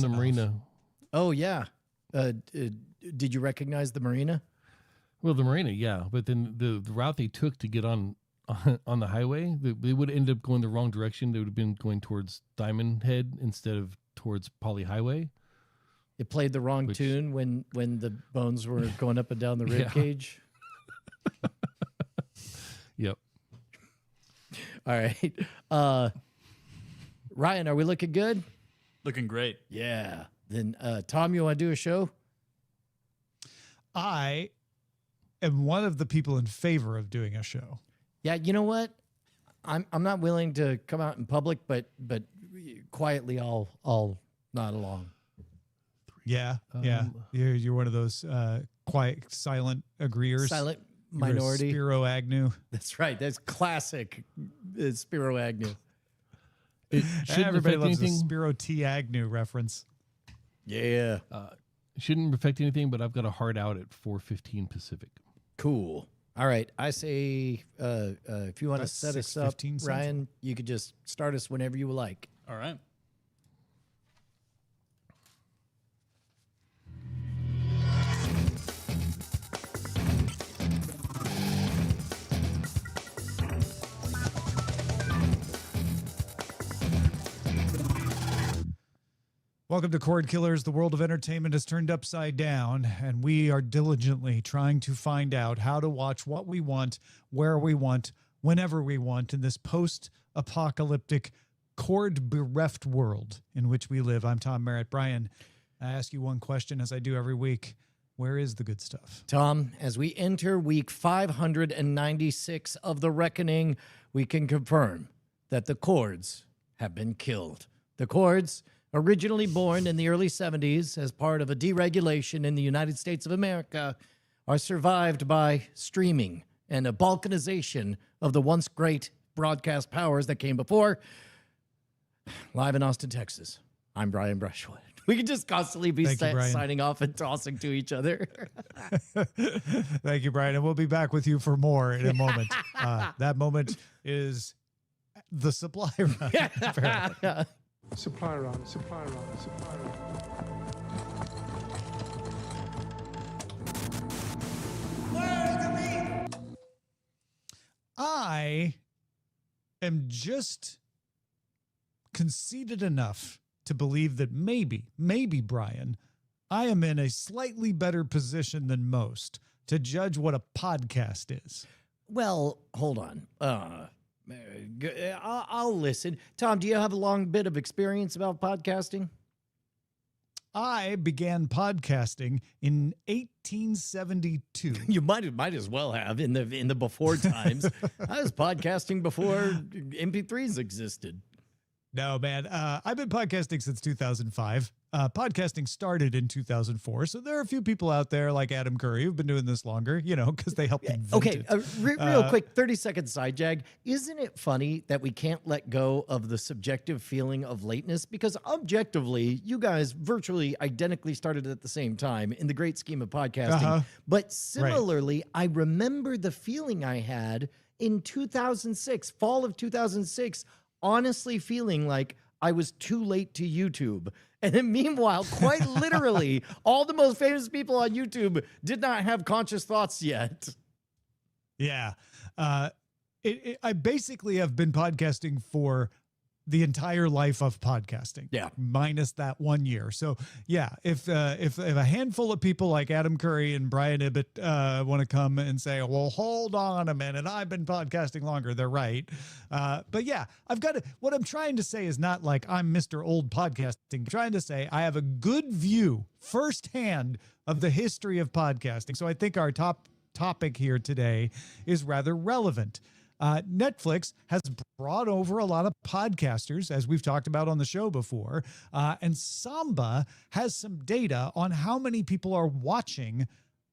the marina. Oh, yeah. Did you recognize the marina? Well, the marina, yeah. But then the route they took to get on the highway, they would end up going the wrong direction. They would have been going towards Diamond Head instead of towards Poly Highway. It played the wrong tune when the bones were going up and down the rib cage. Yep. All right. Ryan, are we looking good? Looking great. Yeah. Then, Tom, you want to do a show? I am one of the people in favor of doing a show. Yeah, you know what? I'm not willing to come out in public, but quietly I'll nod along. Yeah, you're one of those quiet, silent agreeers. Silent minority. Spiro Agnew. That's right. That's classic Spiro Agnew. Everybody loves the Spiro T. Agnew reference. Yeah. Shouldn't affect anything, but I've got a hard out at 4:15 Pacific. Cool. All right. I say if you want to set us up, Ryan, you could just start us whenever you like. All right. Welcome to Cordkillers. The world of entertainment is turned upside down, and we are diligently trying to find out how to watch what we want, where we want, whenever we want in this post-apocalyptic, cord-bereft world in which we live. I'm Tom Merritt. Brian, I ask you one question as I do every week. Where is the good stuff? Tom, as we enter week 596 of The Reckoning, we can confirm that the cords have been killed. The cords, originally born in the early 70s as part of a deregulation in the United States of America, are survived by streaming and a balkanization of the once great broadcast powers that came before. Live in Austin, Texas, I'm Brian Brushwood. We can just constantly be signing off and tossing to each other. Thank you, Brian. And we'll be back with you for more in a moment. That moment is the supply run. Supply run, supply run, supply run. Where's the meat? I am just conceited enough to believe that maybe, Brian, I am in a slightly better position than most to judge what a podcast is. Well, hold on. I'll listen. Tom, do you have a long bit of experience about podcasting? I began podcasting in 1872. You might as well have in the before times. I was podcasting before MP3s existed. No, man. I've been podcasting since 2005. Podcasting started in 2004. So there are a few people out there like Adam Curry who've been doing this longer, because they helped invent it. Real quick, 30-second side jag. Isn't it funny that we can't let go of the subjective feeling of lateness? Because objectively, you guys virtually identically started at the same time in the great scheme of podcasting. But similarly, I remember the feeling I had in 2006, fall of 2006, honestly feeling like I was too late to YouTube. And then meanwhile, quite literally, all the most famous people on YouTube did not have conscious thoughts yet. Yeah. I basically have been podcasting for the entire life of podcasting. Yeah. Minus that 1 year. So yeah, if a handful of people like Adam Curry and Brian Ibbett want to come and say, well, hold on a minute, I've been podcasting longer, they're right. But yeah, what I'm trying to say is not like I'm Mr. Old Podcasting. I'm trying to say I have a good view firsthand of the history of podcasting. So I think our top topic here today is rather relevant. Netflix has brought over a lot of podcasters, as we've talked about on the show before, and Samba has some data on how many people are watching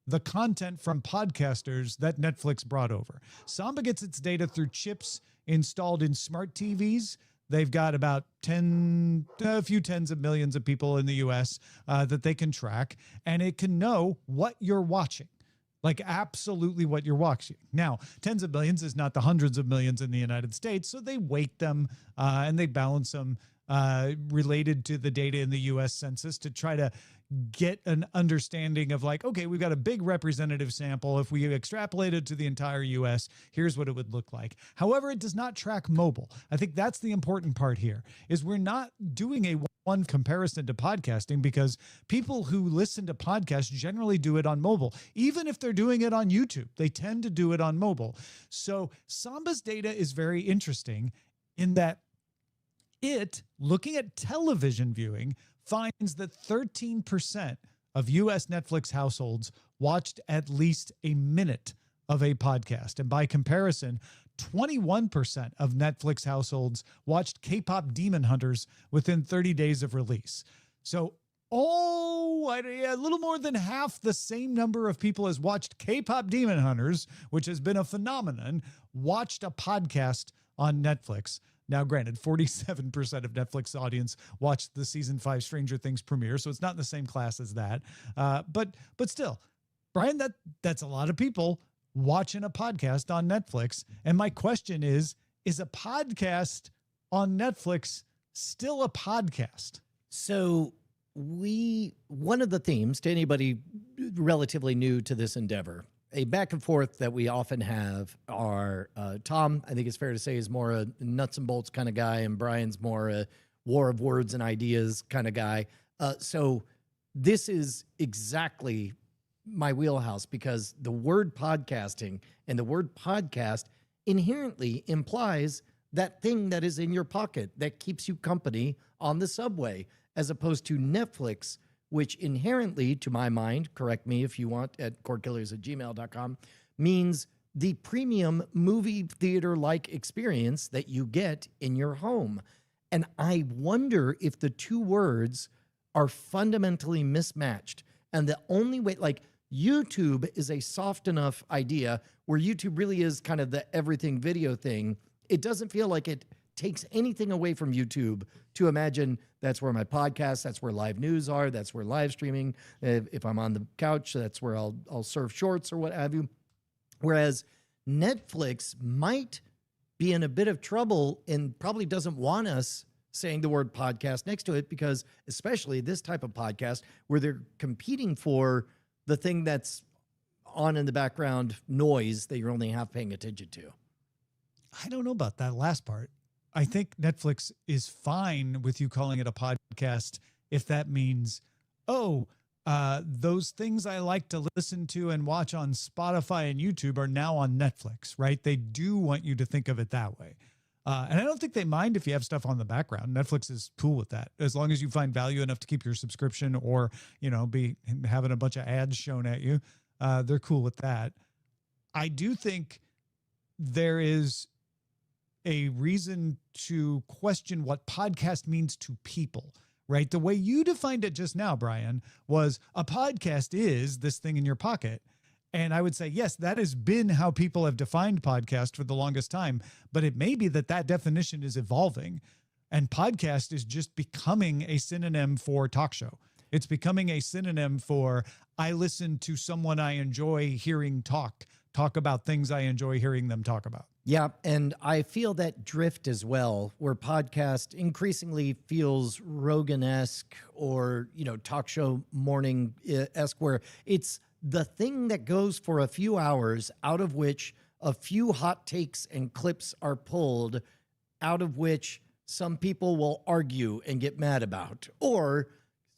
the content from podcasters that Netflix brought over. Samba gets its data through chips installed in smart TVs. They've got about a few tens of millions of people in the U.S. That they can track, and it can know what you're watching. Like absolutely what you're watching. Now, tens of millions is not the hundreds of millions in the United States, so they weight them and they balance them related to the data in the U.S. Census to try to get an understanding of like, okay, we've got a big representative sample. If we extrapolate it to the entire U.S., here's what it would look like. However, it does not track mobile. I think that's the important part here, is we're not doing a one comparison to podcasting because people who listen to podcasts generally do it on mobile. Even if they're doing it on YouTube, they tend to do it on mobile. So Samba's data is very interesting in that looking at television viewing, finds that 13% of U.S. Netflix households watched at least a minute of a podcast. And by comparison, 21% of Netflix households watched K-pop Demon Hunters within 30 days of release. So, a little more than half the same number of people as watched K-pop Demon Hunters, which has been a phenomenon, watched a podcast on Netflix. Now, granted, 47% of Netflix audience watched the season 5 Stranger Things premiere, so it's not in the same class as that. But still, Brian, that's a lot of people watching a podcast on Netflix. And my question is a podcast on Netflix still a podcast? So one of the themes to anybody relatively new to this endeavor, a back and forth that we often have are Tom, I think it's fair to say, is more a nuts and bolts kind of guy, and Brian's more a war of words and ideas kind of guy. So this is exactly my wheelhouse, because the word podcasting and the word podcast inherently implies that thing that is in your pocket that keeps you company on the subway, as opposed to Netflix, which inherently, to my mind, correct me if you want, at cordkillers@gmail.com, means the premium movie theater-like experience that you get in your home. And I wonder if the two words are fundamentally mismatched. And the only way, like, YouTube is a soft enough idea where YouTube really is kind of the everything video thing. It doesn't feel like it takes anything away from YouTube to imagine that's where my podcast, that's where live news are, that's where live streaming. If I'm on the couch, that's where I'll surf shorts or what have you. Whereas Netflix might be in a bit of trouble and probably doesn't want us saying the word podcast next to it, because especially this type of podcast where they're competing for the thing that's on in the background noise that you're only half paying attention to. I don't know about that last part. I think Netflix is fine with you calling it a podcast if that means, those things I like to listen to and watch on Spotify and YouTube are now on Netflix, right? They do want you to think of it that way. And I don't think they mind if you have stuff on the background. Netflix is cool with that, as long as you find value enough to keep your subscription or, be having a bunch of ads shown at you. They're cool with that. I do think there is a reason to question what podcast means to people, right? The way you defined it just now, Brian, was a podcast is this thing in your pocket. And I would say, yes, that has been how people have defined podcast for the longest time, but it may be that definition is evolving, and podcast is just becoming a synonym for talk show. It's becoming a synonym for, I listen to someone I enjoy hearing talk about things I enjoy hearing them talk about. Yeah, and I feel that drift as well, where podcast increasingly feels Rogan-esque or, talk show morning-esque, where it's the thing that goes for a few hours, out of which a few hot takes and clips are pulled, out of which some people will argue and get mad about, or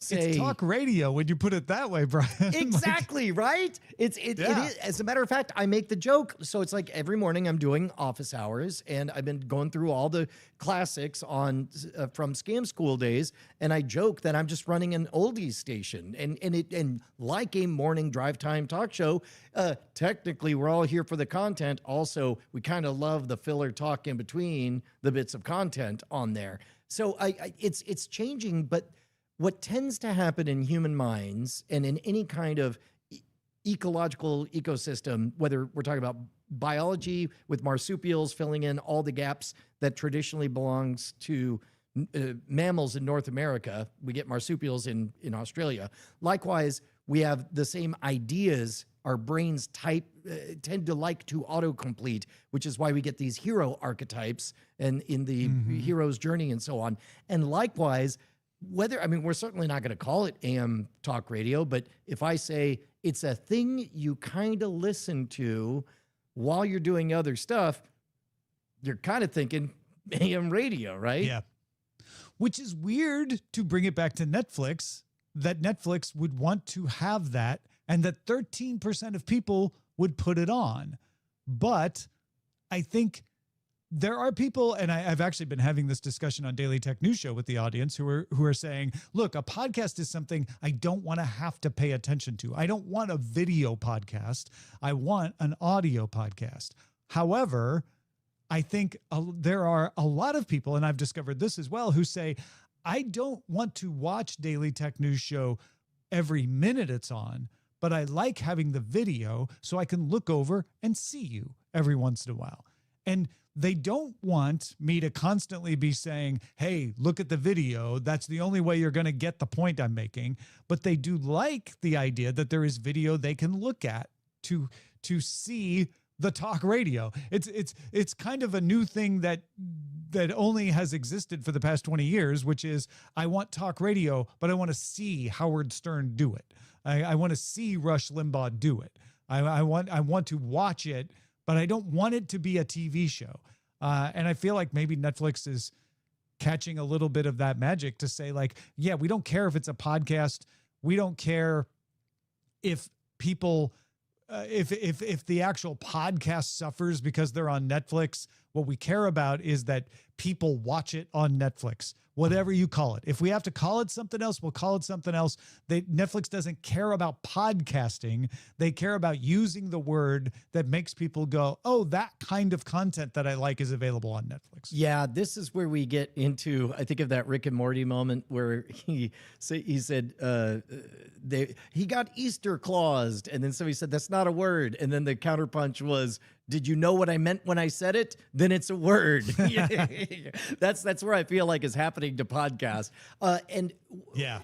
say, it's talk radio when you put it that way, Brian. Exactly, right? It is. As a matter of fact, I make the joke. So it's like every morning I'm doing office hours, and I've been going through all the classics on from Scam School days, and I joke that I'm just running an oldies station, and like a morning drive time talk show. Technically, we're all here for the content. Also, we kind of love the filler talk in between the bits of content on there. So it's changing, but what tends to happen in human minds and in any kind of ecological ecosystem, whether we're talking about biology with marsupials filling in all the gaps that traditionally belongs to mammals in North America, we get marsupials in Australia. Likewise, we have the same ideas. Our brains tend to like to autocomplete, which is why we get these hero archetypes and in the hero's journey and so on. And likewise, we're certainly not going to call it AM talk radio, but if I say it's a thing you kind of listen to while you're doing other stuff, you're kind of thinking AM radio, right? Yeah. Which is weird to bring it back to Netflix, that Netflix would want to have that and that 13% of people would put it on. But I think there are people, and I've actually been having this discussion on Daily Tech News Show with the audience who are saying, look, a podcast is something I don't want to have to pay attention to. I don't want a video podcast. I want an audio podcast. However, I think there are a lot of people, and I've discovered this as well, who say, I don't want to watch Daily Tech News Show every minute it's on, but I like having the video so I can look over and see you every once in a while. And they don't want me to constantly be saying, hey, look at the video. That's the only way you're going to get the point I'm making. But they do like the idea that there is video they can look at to see the talk radio. It's kind of a new thing that only has existed for the past 20 years, which is I want talk radio, but I want to see Howard Stern do it. I want to see Rush Limbaugh do it. I want to watch it, but I don't want it to be a TV show. And I feel like maybe Netflix is catching a little bit of that magic to say, like, yeah, we don't care if it's a podcast. We don't care if people, if the actual podcast suffers because they're on Netflix. What we care about is that people watch it on Netflix, whatever you call it. If we have to call it something else, we'll call it something else. Netflix doesn't care about podcasting. They care about using the word that makes people go, oh, that kind of content that I like is available on Netflix. Yeah, this is where we get into, I think of that Rick and Morty moment where he said he got Easter claused, and then somebody said, that's not a word. And then the counterpunch was, did you know what I meant when I said it? Then it's a word. That's where I feel like is happening to podcasts. And yeah,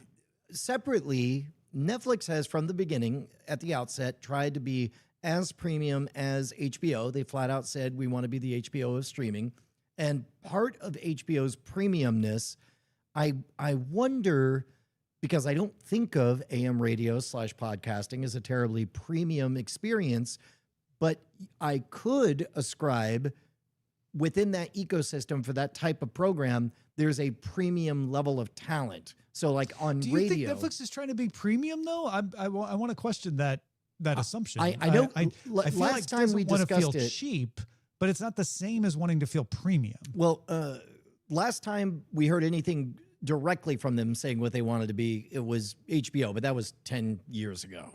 separately, Netflix has from the beginning, at the outset, tried to be as premium as HBO. They flat out said, we want to be the HBO of streaming. And part of HBO's premiumness, I wonder, because I don't think of AM radio / podcasting as a terribly premium experience, but I could ascribe within that ecosystem for that type of program, there's a premium level of talent. So like on radio. Do you think Netflix is trying to be premium though? I want to question that assumption. I don't. I feel last like time we want to feel discussed it, cheap, but it's not the same as wanting to feel premium. Well, last time we heard anything directly from them saying what they wanted to be, it was HBO, but that was 10 years ago,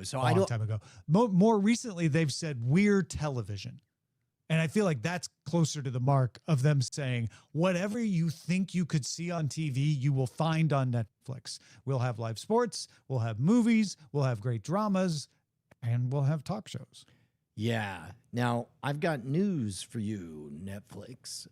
so a long time ago. More recently, they've said we're television. And I feel like that's closer to the mark of them saying, whatever you think you could see on TV, you will find on Netflix. We'll have live sports, we'll have movies, we'll have great dramas, and we'll have talk shows. Yeah. Now, I've got news for you, Netflix.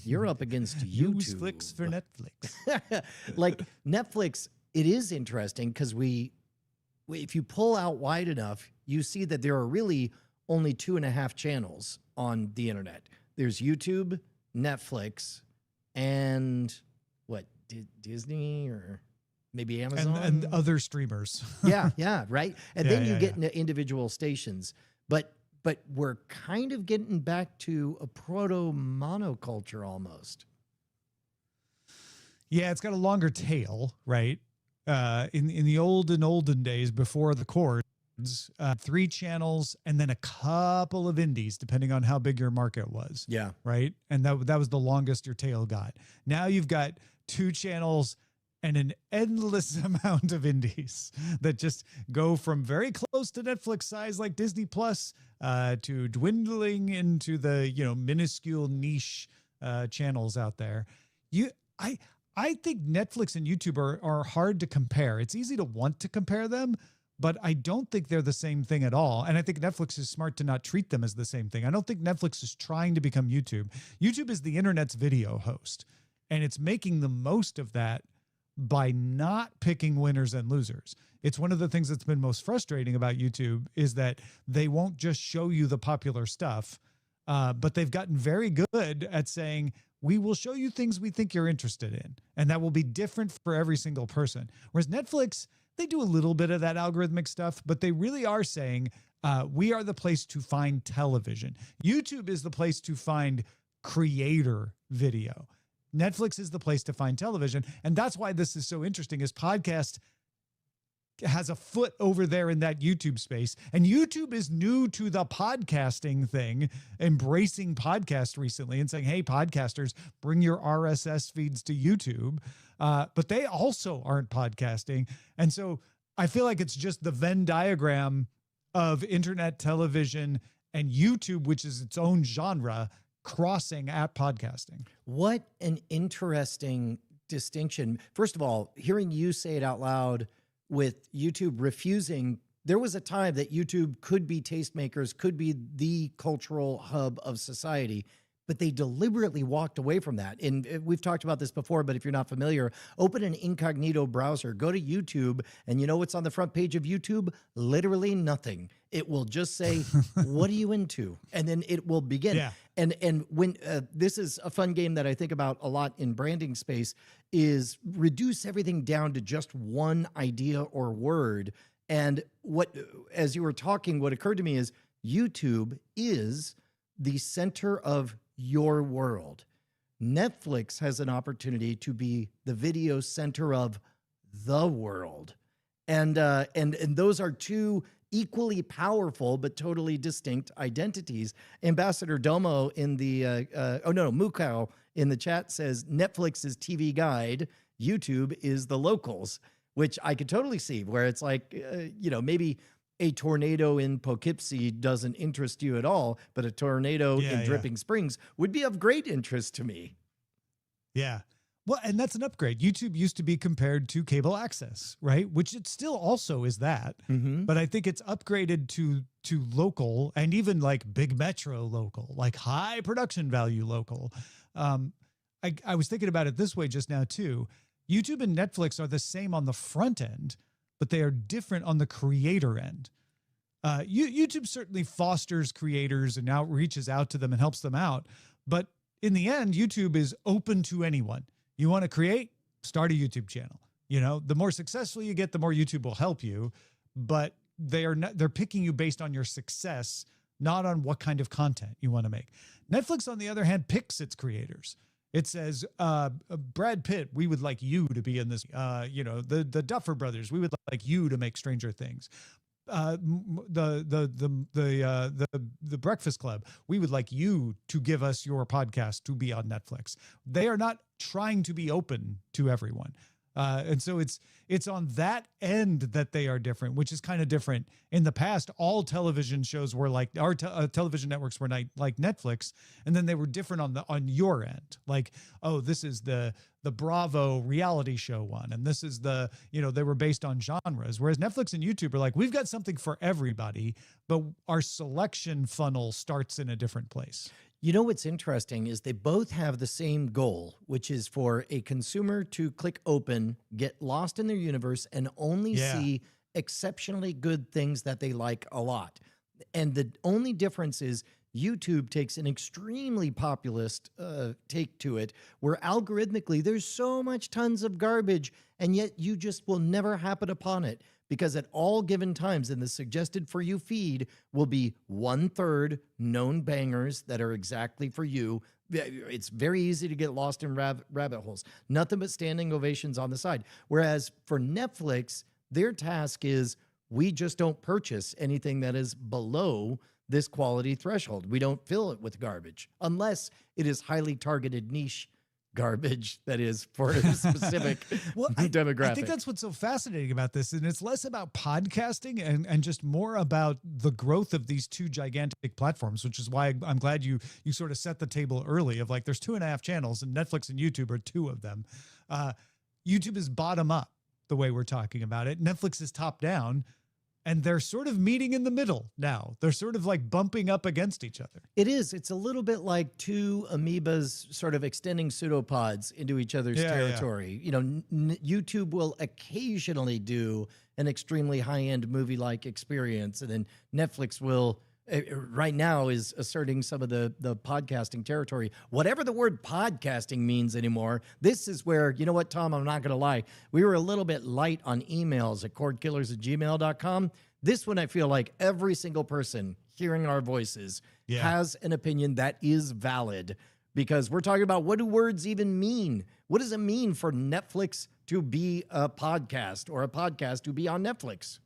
You're up against YouTube. News flicks for Netflix. Like Netflix, it is interesting because if you pull out wide enough, you see that there are really only 2.5 channels on the internet. There's YouTube, Netflix, and what, Disney or maybe Amazon? And other streamers. yeah, right? And then you get into individual stations. But we're kind of getting back to a proto-monoculture almost. Yeah, it's got a longer tail, right? In the olden days before the cords, 3 channels and then a couple of indies, depending on how big your market was. Yeah. Right? And that was the longest your tail got. Now you've got 2 channels and an endless amount of indies that just go from very close to Netflix size like Disney Plus to dwindling into the minuscule niche channels out there. I think Netflix and YouTube are hard to compare. It's easy to want to compare them, but I don't think they're the same thing at all. And I think Netflix is smart to not treat them as the same thing. I don't think Netflix is trying to become YouTube. YouTube is the internet's video host, and it's making the most of that by not picking winners and losers. It's one of the things that's been most frustrating about YouTube is that they won't just show you the popular stuff, but they've gotten very good at saying, we will show you things we think you're interested in, and that will be different for every single person. Whereas Netflix, they do a little bit of that algorithmic stuff, but they really are saying, we are the place to find television. YouTube is the place to find creator video. Netflix is the place to find television. And that's why this is so interesting, is podcast has a foot over there in that YouTube space. And YouTube is new to the podcasting thing, embracing podcast recently and saying, hey, podcasters, bring your RSS feeds to YouTube. But they also aren't podcasting. And so I feel like it's just the Venn diagram of internet television and YouTube, which is its own genre, crossing at podcasting. What an interesting distinction. First of all, hearing you say it out loud with YouTube refusing, there was a time that YouTube could be tastemakers, could be the cultural hub of society, but they deliberately walked away from that. And we've talked about this before, but if you're not familiar, open an incognito browser, go to YouTube, and you know what's on the front page of YouTube? Literally nothing. It will just say, what are you into? And then it will begin. Yeah. And when this is a fun game that I think about a lot in branding space, is reduce everything down to just one idea or word. And what, as you were talking, what occurred to me is YouTube is the center of your world. Netflix has an opportunity to be the video center of the world. And those are two equally powerful but totally distinct identities. Ambassador Domo in the Mukau in the chat says Netflix is TV Guide, YouTube is the locals, which I could totally see, where it's like, maybe a tornado in Poughkeepsie doesn't interest you at all, but a tornado in Dripping Springs would be of great interest to me. Yeah. Well, and that's an upgrade. YouTube used to be compared to cable access, right? Which it still also is that. Mm-hmm. But I think it's upgraded to local, and even like big metro local, like high production value local. I was thinking about it this way just now too. YouTube and Netflix are the same on the front end, but they are different on the creator end. YouTube certainly fosters creators and reaches out to them and helps them out. But in the end, YouTube is open to anyone. You want to create, start a YouTube channel. You know, the more successful you get, the more YouTube will help you. But they're picking you based on your success, not on what kind of content you want to make. Netflix, on the other hand, picks its creators. It says, Brad Pitt, we would like you to be in this. The Duffer Brothers, we would like you to make Stranger Things. The Breakfast Club, we would like you to give us your podcast to be on Netflix. They are not trying to be open to everyone. And so it's on that end that they are different, which is kind of different. In the past, all television shows were like, our television networks were like Netflix, and then they were different on your end. Like, oh, this is the Bravo reality show one, and this is they were based on genres. Whereas Netflix and YouTube are like, we've got something for everybody, but our selection funnel starts in a different place. You know what's interesting is they both have the same goal, which is for a consumer to click open, get lost in their universe, and only see exceptionally good things that they like a lot. And the only difference is YouTube takes an extremely populist take to it, where algorithmically there's so much tons of garbage, and yet you just will never happen upon it. Because at all given times in the suggested for you feed will be 1/3 known bangers that are exactly for you. It's very easy to get lost in rabbit holes. Nothing but standing ovations on the side. Whereas for Netflix, their task is, we just don't purchase anything that is below this quality threshold. We don't fill it with garbage unless it is highly targeted niche garbage that is for a specific demographic. I think that's what's so fascinating about this. And it's less about podcasting and just more about the growth of these two gigantic platforms, which is why I'm glad you sort of set the table early of like, there's 2.5 channels and Netflix and YouTube are 2 of them. YouTube is bottom up the way we're talking about it. Netflix is top down. and they're sort of meeting in the middle now. They're sort of like bumping up against each other. It is. It's a little bit like two amoebas sort of extending pseudopods into each other's territory. You know, YouTube will occasionally do an extremely high-end movie-like experience, and then Netflix will, right now, is asserting some of the podcasting territory. Whatever the word podcasting means anymore, this is where, you know what, Tom, I'm not going to lie. We were a little bit light on emails at cordkillers@gmail.com. This one, I feel like every single person hearing our voices has an opinion that is valid, because we're talking about, what do words even mean? What does it mean for Netflix to be a podcast, or a podcast to be on Netflix?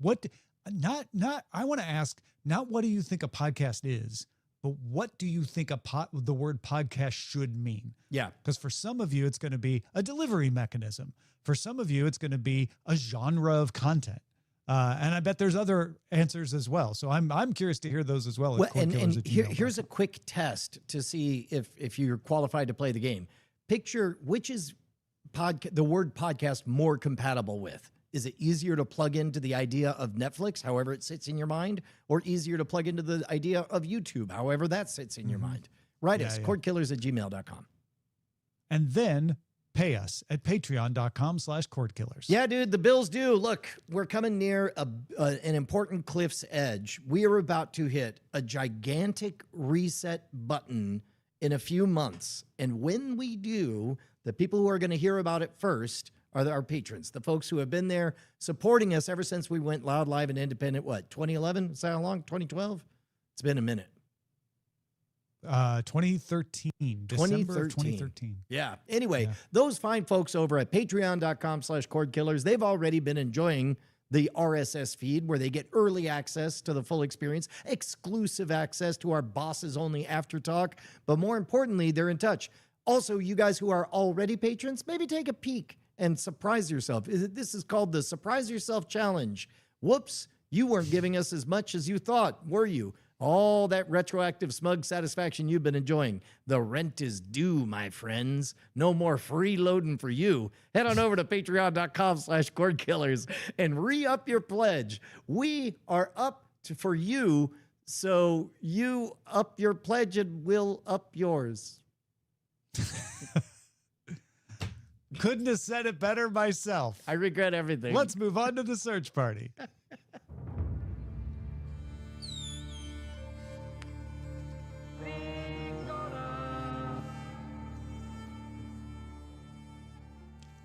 I want to ask, not what do you think a podcast is, but what do you think the word podcast should mean? Yeah. Because for some of you, it's going to be a delivery mechanism. For some of you, it's going to be a genre of content. And I bet there's other answers as well. So I'm curious to hear those as well. Here's a quick test to see if you're qualified to play the game. Picture which is the word podcast more compatible with. Is it easier to plug into the idea of Netflix, however it sits in your mind, or easier to plug into the idea of YouTube, however that sits in your mind? Write us, cordkillers@gmail.com. And then pay us at patreon.com/cordkillers. Yeah, dude, the bills due. Look, we're coming near an important cliff's edge. We are about to hit a gigantic reset button in a few months. And when we do, the people who are going to hear about it first are our patrons, the folks who have been there supporting us ever since we went loud, live, and independent. What, 2011? Is that how long? 2012? It's been a minute. 2013. December of 2013. Yeah. Anyway, those fine folks over at patreon.com/cordkillers, they've already been enjoying the RSS feed, where they get early access to the full experience, exclusive access to our bosses only after talk. But more importantly, they're in touch. Also, you guys who are already patrons, maybe take a peek and surprise yourself. This is called the Surprise Yourself Challenge. Whoops, you weren't giving us as much as you thought, were you? All that retroactive smug satisfaction you've been enjoying. The rent is due, my friends. No more freeloading for you. Head on over to patreon.com/cordkillers and re-up your pledge. We are up for you, so you up your pledge and we'll up yours. Couldn't have said it better myself. I regret everything. Let's move on to the search party.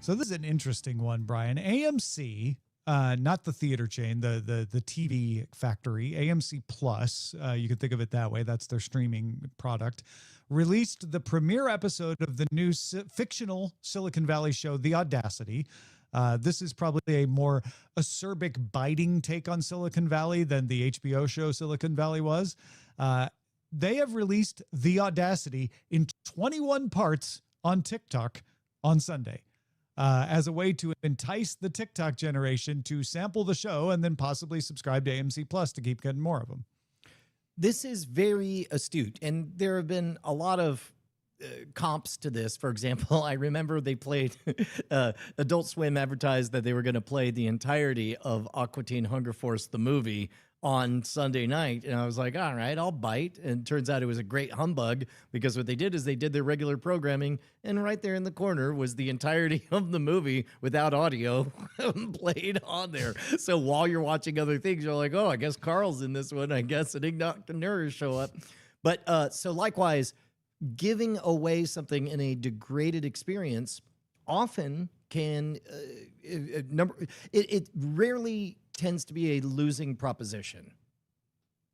So this is an interesting one, Brian. AMC, not the theater chain, the TV factory, AMC Plus, you could think of it that way. That's their streaming product. Released the premiere episode of the new fictional Silicon Valley show, The Audacity. This is probably a more acerbic, biting take on Silicon Valley than the HBO show Silicon Valley was. They have released The Audacity in 21 parts on TikTok on Sunday, as a way to entice the TikTok generation to sample the show and then possibly subscribe to AMC Plus to keep getting more of them. This is very astute, and there have been a lot of comps to this. For example, I remember they played Adult Swim advertised that they were going to play the entirety of Aqua Teen Hunger Force, the movie, on Sunday night. And I was like, all right, I'll bite. And it turns out it was a great humbug, because what they did is they did their regular programming, and right there in the corner was the entirety of the movie without audio played on there. So while you're watching other things, you're like, oh, I guess Carl's in this one. I guess an entrepreneur show up. But so likewise, giving away something in a degraded experience often can it rarely tends to be a losing proposition.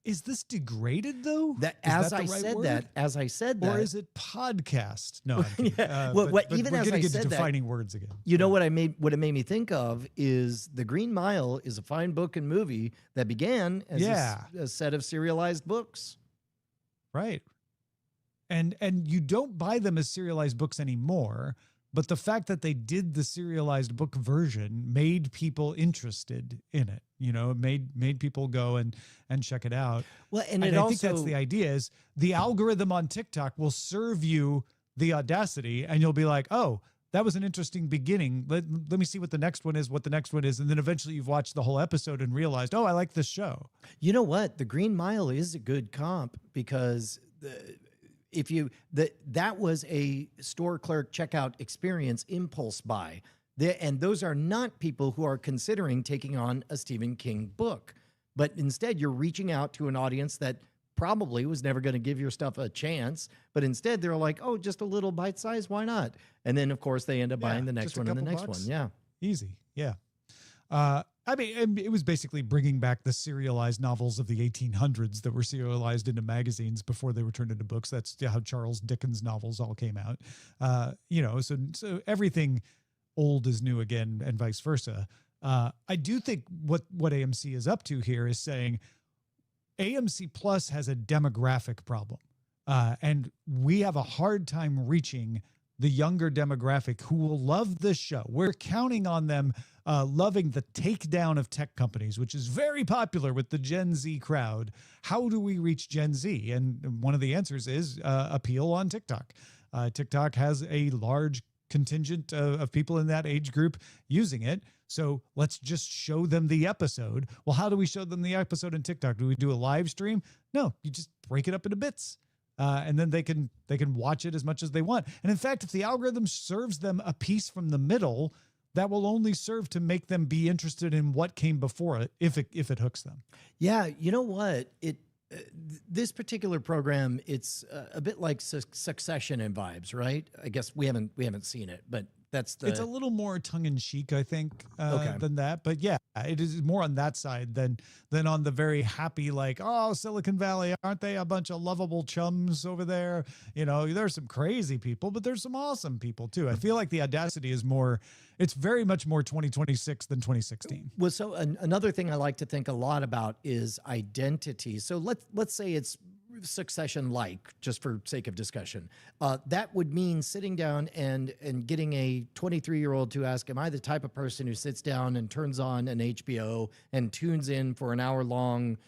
Is this degraded though? As I said that, or is it podcast? No, even as I said that, defining words again. You know what it made me think of is The Green Mile is a fine book and movie that began as a set of serialized books, right? And you don't buy them as serialized books anymore. But the fact that they did the serialized book version made people interested in it. You know, it made people go and check it out. Well, and I think that's the idea, is the algorithm on TikTok will serve you The Audacity, and you'll be like, oh, that was an interesting beginning. Let me see what the next one is, and then eventually you've watched the whole episode and realized, oh, I like this show. You know what? The Green Mile is a good comp because that was a store clerk checkout experience impulse buy. And those are not people who are considering taking on a Stephen King book, but instead you're reaching out to an audience that probably was never going to give your stuff a chance, but instead they're like, oh, just a little bite size, why not? And then of course they end up buying the next one and the next one. Yeah. Easy. Yeah. I mean, it was basically bringing back the serialized novels of the 1800s that were serialized into magazines before they were turned into books. That's how Charles Dickens novels all came out. So everything old is new again and vice versa. I do think what AMC is up to here is saying AMC Plus has a demographic problem. And we have a hard time reaching the younger demographic who will love this show. We're counting on them loving the takedown of tech companies, which is very popular with the Gen Z crowd. How do we reach Gen Z? And one of the answers is appeal on TikTok. TikTok has a large contingent of people in that age group using it. So let's just show them the episode. Well, how do we show them the episode in TikTok? Do we do a live stream? No, you just break it up into bits. And then they can watch it as much as they want. And in fact, if the algorithm serves them a piece from the middle, that will only serve to make them be interested in what came before it, if it hooks them. Yeah, you know what? This particular program, it's a bit like Succession in vibes, right? I guess we haven't seen it, but it's a little more tongue in cheek, I think, than that. But yeah, it is more on that side than on the very happy, like, oh, Silicon Valley, aren't they a bunch of lovable chums over there? You know, there's some crazy people, but there's some awesome people too. I feel like the audacity is more, it's very much more 2026 than 2016. Well, so another thing I like to think a lot about is identity. So let's say it's Succession-like, just for sake of discussion. That would mean sitting down and getting a 23-year-old to ask, am I the type of person who sits down and turns on an HBO and tunes in for an hour-long,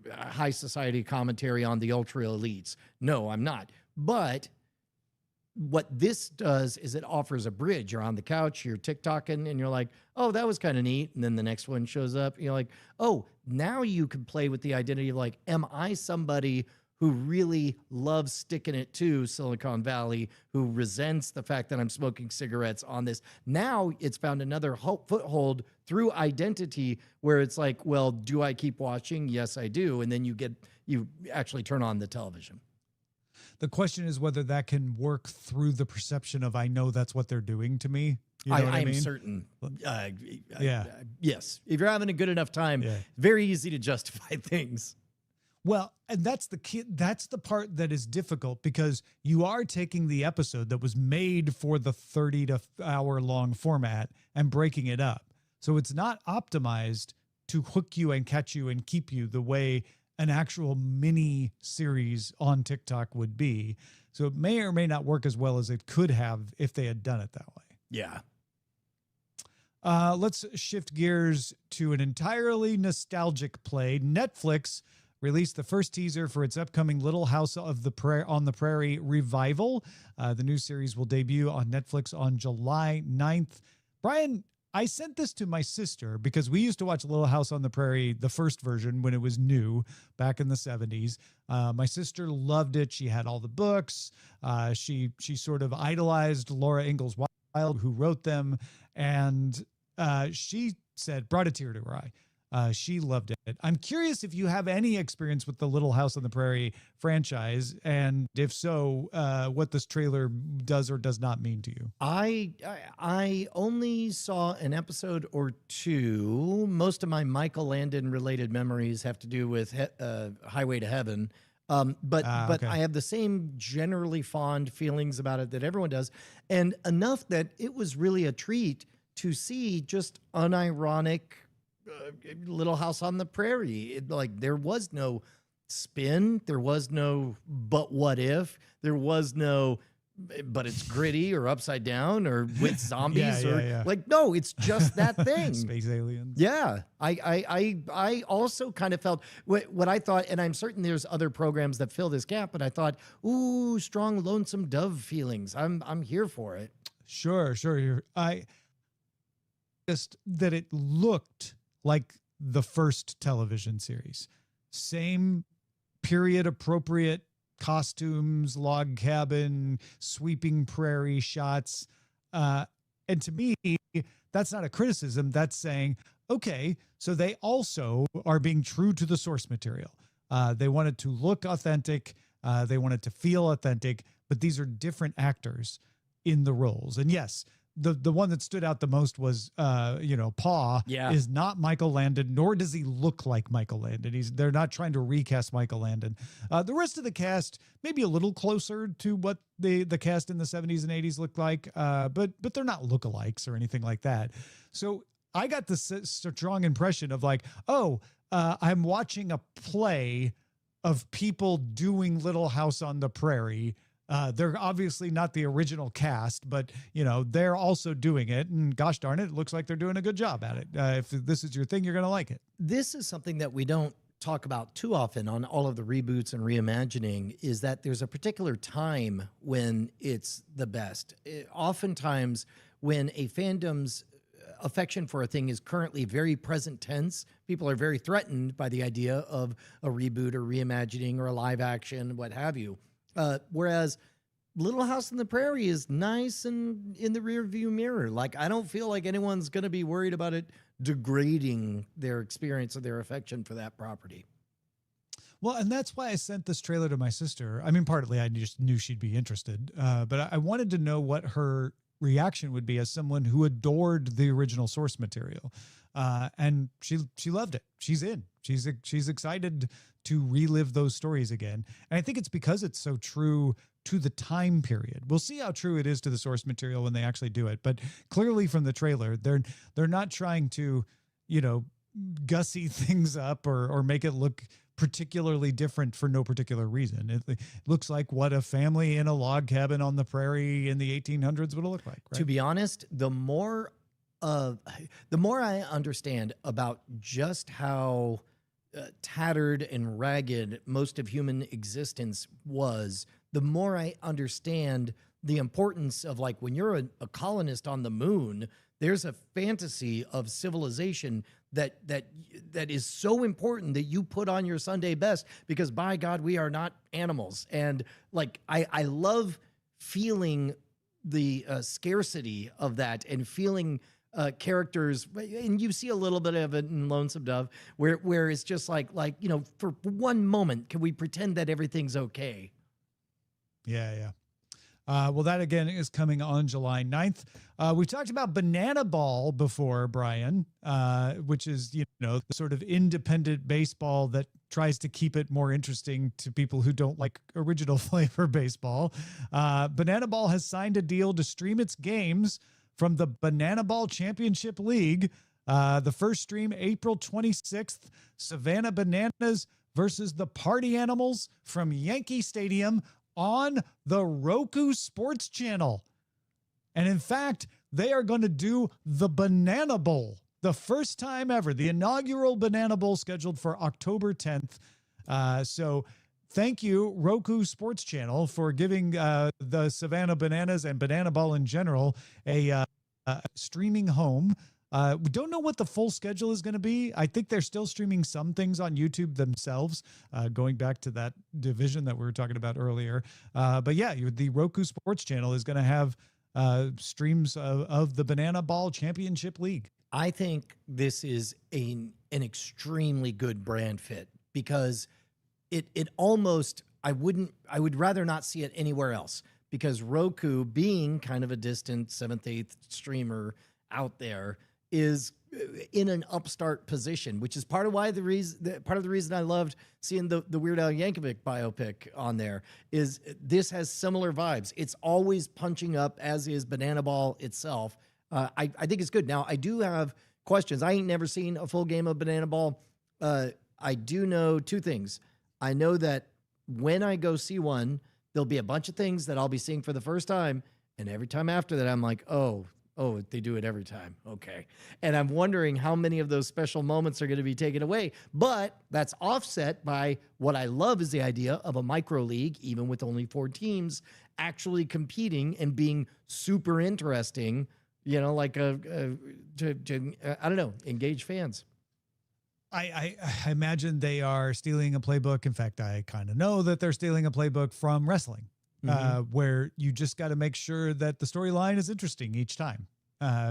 high society commentary on the ultra elites? No, I'm not. But what this does is it offers a bridge. You're on the couch, you're TikToking, and you're like, oh, that was kind of neat. And then the next one shows up. And you're like, oh, now you can play with the identity of like, am I somebody who really loves sticking it to Silicon Valley, who resents the fact that I'm smoking cigarettes on this? Now it's found another foothold through identity where it's like, well, do I keep watching? Yes, I do. And then you actually turn on the television. The question is whether that can work through the perception of, I know that's what they're doing to me. You know what I mean? I'm certain. Yes. If you're having a good enough time, very easy to justify things. Well, and that's the key. That's the part that is difficult because you are taking the episode that was made for the 30-hour long format and breaking it up. So it's not optimized to hook you and catch you and keep you the way an actual mini series on TikTok would be. So it may or may not work as well as it could have if they had done it that way. Yeah. Let's shift gears to an entirely nostalgic play. Netflix released the first teaser for its upcoming Little House on the Prairie revival. The new series will debut on Netflix on July 9th. Brian, I sent this to my sister because we used to watch Little House on the Prairie, the first version, when it was new back in the 70s. My sister loved it. She had all the books. She sort of idolized Laura Ingalls Wilde, who wrote them. And she said, brought a tear to her eye. She loved it. I'm curious if you have any experience with the Little House on the Prairie franchise, and if so, what this trailer does or does not mean to you. I only saw an episode or two. Most of my Michael Landon related memories have to do with Highway to Heaven. But I have the same generally fond feelings about it that everyone does, and enough that it was really a treat to see just unironic Little House on the Prairie. There was no spin, there was no but what if, there was no but it's gritty or upside down or with zombies no, it's just that thing. Space aliens. Yeah. I also kind of felt what I thought, and I'm certain there's other programs that fill this gap, but I thought, ooh, strong Lonesome Dove feelings. I'm here for it. Sure. I just that it looked like the first television series. Same period appropriate costumes, log cabin, sweeping prairie shots. And to me, that's not a criticism. That's saying, okay, so they also are being true to the source material. They want it to look authentic. They want it to feel authentic, but these are different actors in the roles. And yes, the one that stood out the most was, Pa is not Michael Landon, nor does he look like Michael Landon. They're not trying to recast Michael Landon. The rest of the cast, maybe a little closer to what the cast in the 70s and 80s looked like, but they're not lookalikes or anything like that. So I got this strong impression of like, I'm watching a play of people doing Little House on the Prairie. They're obviously not the original cast, but they're also doing it. And gosh darn it looks like they're doing a good job at it. If this is your thing, you're going to like it. This is something that we don't talk about too often on all of the reboots and reimagining, is that there's a particular time when it's the best. Oftentimes when a fandom's affection for a thing is currently very present tense, people are very threatened by the idea of a reboot or reimagining or a live action, what have you. Whereas Little House on the Prairie is nice and in the rear view mirror. Like, I don't feel like anyone's going to be worried about it degrading their experience or their affection for that property. Well, and that's why I sent this trailer to my sister. I mean, partly I just knew she'd be interested, but I wanted to know what her reaction would be as someone who adored the original source material. And she loved it. She's in. She's excited to relive those stories again. And I think it's because it's so true to the time period. We'll see how true it is to the source material when they actually do it. But clearly from the trailer, they're not trying to, gussy things up or make it look particularly different for no particular reason. It looks like what a family in a log cabin on the prairie in the 1800s would look like. Right? To be honest, the more I understand about just how tattered and ragged most of human existence was, the more I understand the importance of, like, when you're a colonist on the moon, there's a fantasy of civilization that is so important that you put on your Sunday best, because by God, we are not animals. And like, I love feeling the scarcity of that and feeling characters, and you see a little bit of it in Lonesome Dove, where it's just like, for one moment, can we pretend that everything's okay? Yeah. Well, that again is coming on July 9th. We talked about Banana Ball before, Brian, which is, the sort of independent baseball that tries to keep it more interesting to people who don't like original flavor baseball. Banana Ball has signed a deal to stream its games from the Banana Ball Championship League. The first stream, April 26th, Savannah Bananas versus the Party Animals from Yankee Stadium on the Roku Sports Channel. And in fact, they are going to do the Banana Bowl, the first time ever, the inaugural Banana Bowl scheduled for October 10th. So thank you, Roku Sports Channel, for giving the Savannah Bananas and Banana Ball in general a streaming home. We don't know what the full schedule is going to be. I think they're still streaming some things on YouTube themselves, going back to that division that we were talking about earlier. But yeah, the Roku Sports Channel is going to have streams of the Banana Ball Championship League. I think this is an extremely good brand fit, because it almost, I would rather not see it anywhere else, because Roku, being kind of a distant 7th, 8th streamer out there, is in an upstart position, which is part of the reason I loved seeing the Weird Al Yankovic biopic on there. Is this has similar vibes. It's always punching up, as is Banana Ball itself. I think it's good. Now, I do have questions. I ain't never seen a full game of Banana Ball. I do know two things. I know that when I go see one, there'll be a bunch of things that I'll be seeing for the first time, and every time after that, I'm like, oh, Oh, they do it every time. Okay. And I'm wondering how many of those special moments are going to be taken away. But that's offset by what I love is the idea of a micro league, even with only 4 teams, actually competing and being super interesting, like to I don't know, engage fans. I imagine they are stealing a playbook. In fact, I kind of know that they're stealing a playbook from wrestling, where you just got to make sure that the storyline is interesting each time.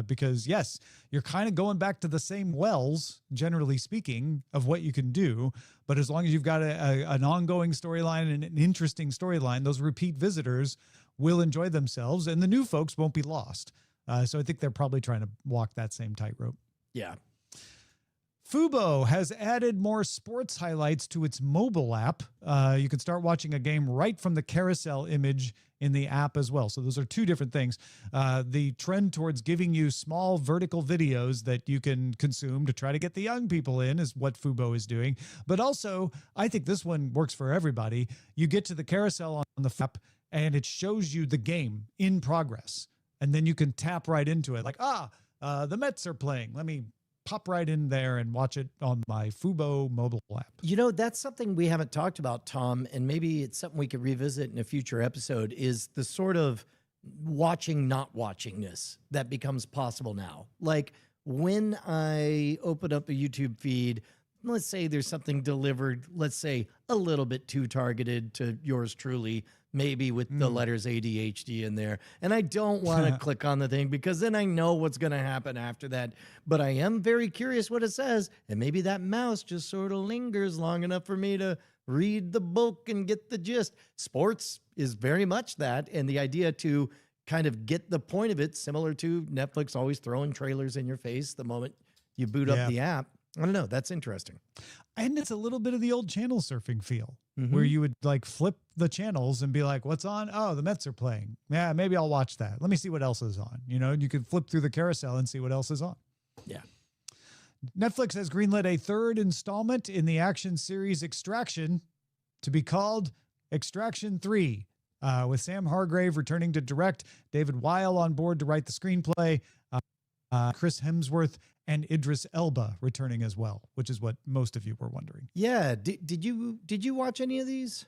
Because yes, you're kind of going back to the same wells, generally speaking, of what you can do. But as long as you've got an ongoing storyline and an interesting storyline, those repeat visitors will enjoy themselves and the new folks won't be lost. So I think they're probably trying to walk that same tightrope. Yeah. Fubo has added more sports highlights to its mobile app. You can start watching a game right from the carousel image in the app as well. So those are 2 different things. The trend towards giving you small vertical videos that you can consume to try to get the young people in is what Fubo is doing. But also, I think this one works for everybody. You get to the carousel on the app and it shows you the game in progress. And then you can tap right into it like, the Mets are playing. Let me pop right in there and watch it on my Fubo mobile app. That's something we haven't talked about, Tom, and maybe it's something we could revisit in a future episode, is the sort of watching, not watchingness that becomes possible now. Like when I open up a YouTube feed, let's say there's something delivered, let's say a little bit too targeted to yours truly, maybe with the letters ADHD in there. And I don't want to click on the thing because then I know what's going to happen after that. But I am very curious what it says. And maybe that mouse just sort of lingers long enough for me to read the book and get the gist. Sports is very much that. And the idea to kind of get the point of it, similar to Netflix always throwing trailers in your face the moment you boot up the app. I don't know. That's interesting. And it's a little bit of the old channel surfing feel where you would like flip the channels and be like, what's on? Oh, the Mets are playing. Yeah, maybe I'll watch that. Let me see what else is on. You can flip through the carousel and see what else is on. Yeah. Netflix has greenlit a 3rd installment in the action series Extraction to be called Extraction 3, with Sam Hargrave returning to direct, David Weil on board to write the screenplay, Chris Hemsworth and Idris Elba returning as well, which is what most of you were wondering. Yeah. Did you watch any of these?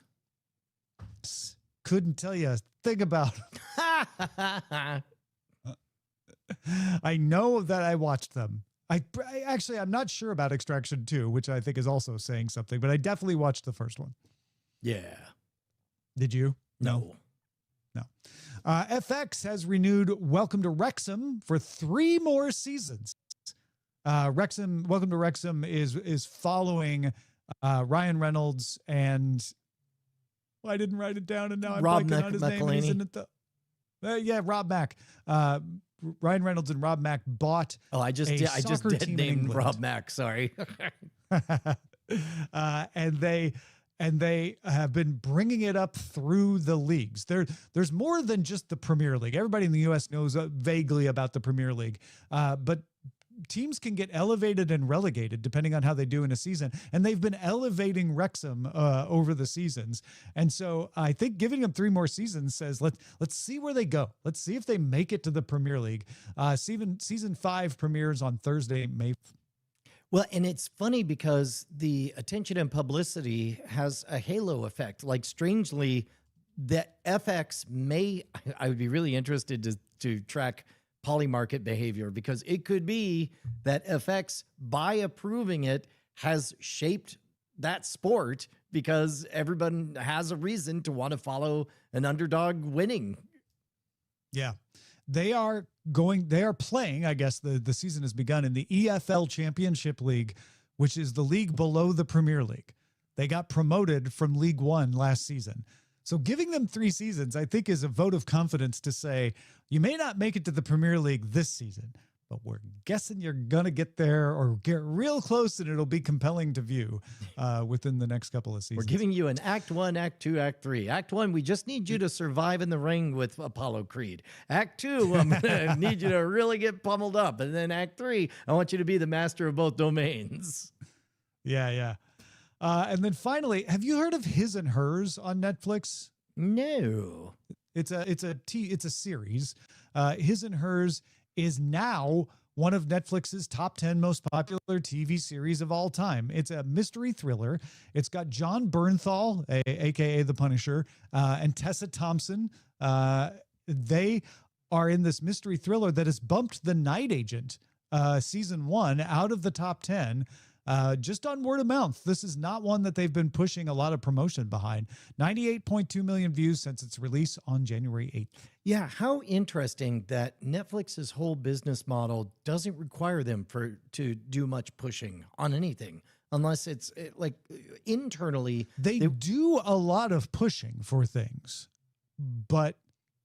Couldn't tell you a thing about them. I know that I watched them. I'm not sure about Extraction 2, which I think is also saying something, but I definitely watched the first one. Yeah. Did you? No. FX has renewed Welcome to Wrexham for 3 more seasons. Welcome to Wrexham is following Ryan Reynolds and I didn't write it down and now I'm blanking on his name. Isn't it Rob Mack. Ryan Reynolds and Rob Mack bought. Oh, I just did name Rob Mack. Sorry. And they have been bringing it up through the leagues. There's more than just the Premier League. Everybody in the U.S. knows vaguely about the Premier League, but teams can get elevated and relegated depending on how they do in a season. And they've been elevating Wrexham over the seasons. And so I think giving them 3 more seasons says, let's see where they go. Let's see if they make it to the Premier League. Season 5 premieres on Thursday, May. Well, and it's funny because the attention and publicity has a halo effect. Like, strangely, that FX I would be really interested to track polymarket behavior, because it could be that FX, by approving it, has shaped that sport because everyone has a reason to want to follow an underdog winning. Yeah. They are playing, I guess the season has begun in the EFL Championship League, which is the league below the Premier League. They got promoted from League One last season. So giving them 3 seasons, I think, is a vote of confidence to say, you may not make it to the Premier League this season, but we're guessing you're going to get there or get real close and it'll be compelling to view within the next couple of seasons. We're giving you an Act 1, Act 2, Act 3. Act 1, we just need you to survive in the ring with Apollo Creed. Act 2, I'm going to need you to really get pummeled up. And then Act 3, I want you to be the master of both domains. Yeah. And then finally, have you heard of His and Hers on Netflix? No. It's a series. His and Hers is now one of Netflix's top 10 most popular TV series of all time. It's a mystery thriller. It's got John Bernthal, aka The Punisher, and Tessa Thompson. They are in this mystery thriller that has bumped The Night Agent season 1 out of the top 10 just on word of mouth. This is not one that they've been pushing a lot of promotion behind. 98.2 million views since its release on January 8th. Yeah, how interesting that Netflix's whole business model doesn't require them to do much pushing on anything, unless it's like internally. They do a lot of pushing for things, but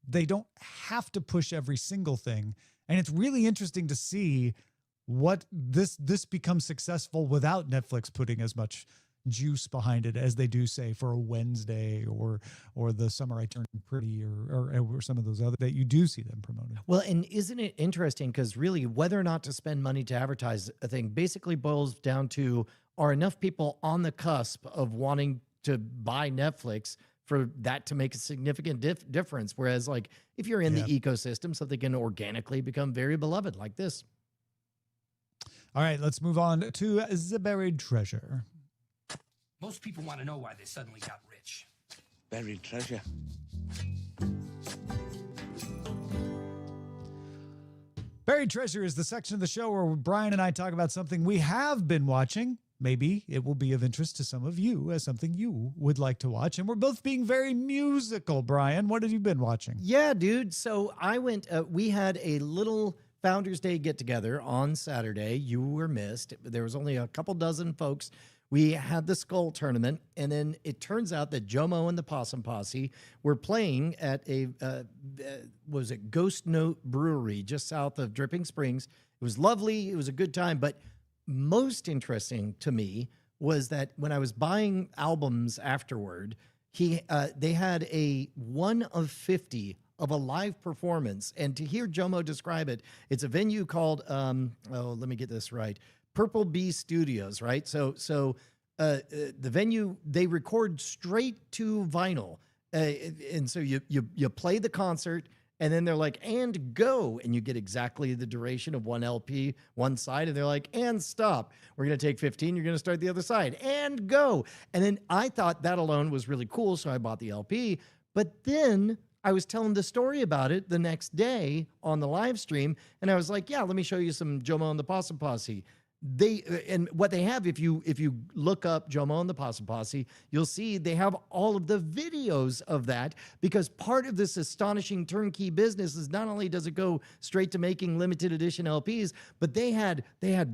they don't have to push every single thing. And it's really interesting to see what this becomes successful without Netflix putting as much juice behind it as they do, say, for a Wednesday or The Summer I Turned Pretty or some of those other that you do see them promoting. Well, and isn't it interesting? Because really, whether or not to spend money to advertise a thing basically boils down to, are enough people on the cusp of wanting to buy Netflix for that to make a significant difference? Whereas, like, if you're in the ecosystem, something can organically become very beloved like this. All right, let's move on to The Buried Treasure. Most people want to know why they suddenly got rich. Buried treasure. Buried Treasure is the section of the show where Brian and I talk about something we have been watching. Maybe it will be of interest to some of you as something you would like to watch. And we're both being very musical. Brian, what have you been watching? Yeah, dude. So I went, we had a little Founders Day get together on Saturday. You were missed. There was only a couple dozen folks. We had the Skull tournament, and then it turns out that Jomo and the Possum Posse were playing at a was it Ghost Note Brewery just south of Dripping Springs. It was lovely. It was a good time. But most interesting to me was that when I was buying albums afterward, they had a 1 of 50 of a live performance. And to hear Jomo describe it, it's a venue called, let me get this right, Purple Bee Studios, right? So the venue, they record straight to vinyl. And so you play the concert, and then they're like, and go. And you get exactly the duration of one LP, one side. And they're like, and stop. We're going to take 15. You're going to start the other side. And go. And then I thought that alone was really cool, so I bought the LP. But then I was telling the story about it the next day on the live stream, and I was like, yeah, let me show you some Jomo and the Possum Posse. And what they have, if you look up Jomo and the Possum Posse, you'll see they have all of the videos of that, because part of this astonishing turnkey business is not only does it go straight to making limited edition LPs, but they had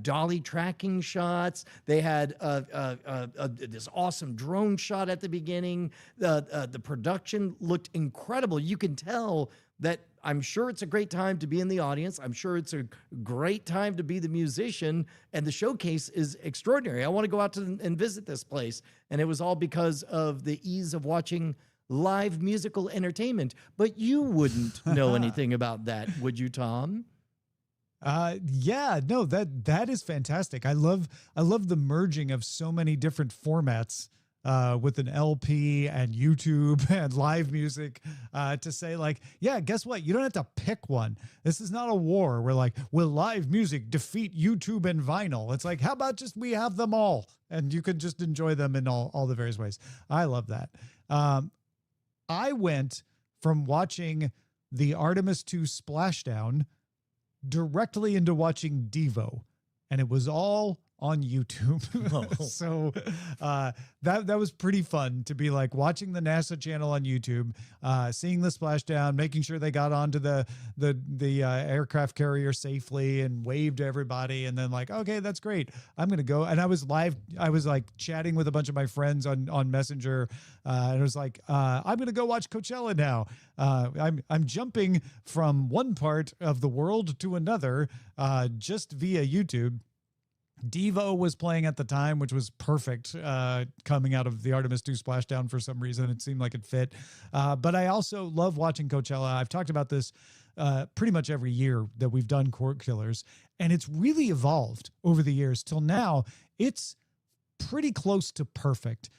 dolly tracking shots. They had this awesome drone shot at the beginning. The production looked incredible. You can tell that I'm sure it's a great time to be in the audience. I'm sure it's a great time to be the musician, and the showcase is extraordinary. I want to go out and visit this place, and it was all because of the ease of watching live musical entertainment. But you wouldn't know anything about that, would you, Tom? Yeah, no, that is fantastic. I love the merging of so many different formats with an LP and YouTube and live music to say, like, yeah, guess what? You don't have to pick one. This is not a war. We're like, will live music defeat YouTube and vinyl? It's like, how about just we have them all and you can just enjoy them in all the various ways. I love that. I went from watching the Artemis 2 splashdown directly into watching Devo, and it was all on YouTube. So that was pretty fun to be like watching the NASA channel on YouTube, seeing the splashdown, making sure they got onto the aircraft carrier safely and waved to everybody, and then like, okay, that's great, I'm gonna go. And I was like chatting with a bunch of my friends on Messenger, and it was like, I'm gonna go watch Coachella now. I'm jumping from one part of the world to another just via YouTube. Devo was playing at the time, which was perfect, coming out of the Artemis 2 splashdown. For some reason, it seemed like it fit. But I also love watching Coachella. I've talked about this pretty much every year that we've done Cordkillers, and it's really evolved over the years till now. It's pretty close to perfect.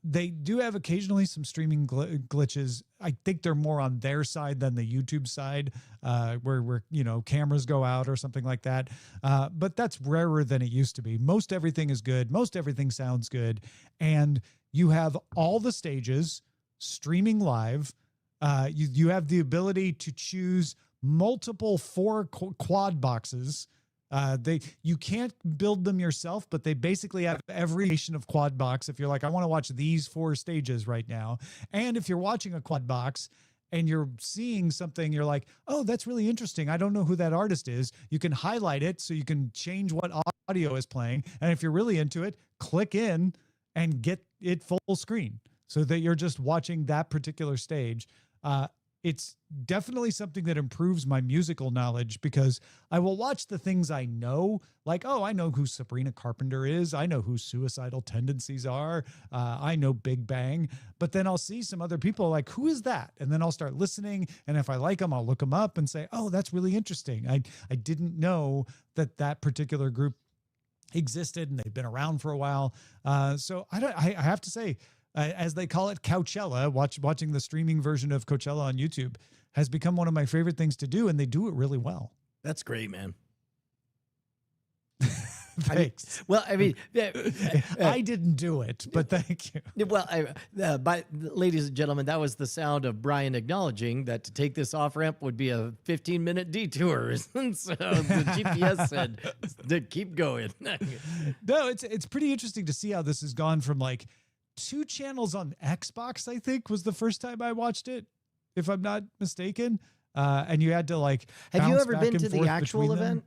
They do have occasionally some streaming glitches. I think they're more on their side than the YouTube side, where cameras go out or something like that. But that's rarer than it used to be. Most everything is good. Most everything sounds good, and you have all the stages streaming live. You have the ability to choose multiple 4 quad boxes. You can't build them yourself, but they basically have every nation of quad box. If you're like, I want to watch these 4 stages right now. And if you're watching a quad box and you're seeing something, you're like, oh, that's really interesting. I don't know who that artist is. You can highlight it so you can change what audio is playing. And if you're really into it, click in and get it full screen so that you're just watching that particular stage. It's definitely something that improves my musical knowledge because I will watch the things I know, like, oh, I know who Sabrina Carpenter is. I know who Suicidal Tendencies are. I know Big Bang. But then I'll see some other people like, who is that? And then I'll start listening. And if I like them, I'll look them up and say, oh, that's really interesting. I didn't know that particular group existed and they've been around for a while. So I have to say, as they call it, Coachella, watching the streaming version of Coachella on YouTube has become one of my favorite things to do, and they do it really well. That's great, man. Thanks. I didn't do it, but thank you. Well, ladies and gentlemen, that was the sound of Brian acknowledging that to take this off-ramp would be a 15-minute detour. So the GPS said to keep going. No, it's pretty interesting to see how this has gone from like 2 channels on Xbox, I think, was the first time I watched it, if I'm not mistaken. And you had to like. Have you ever been to the actual event?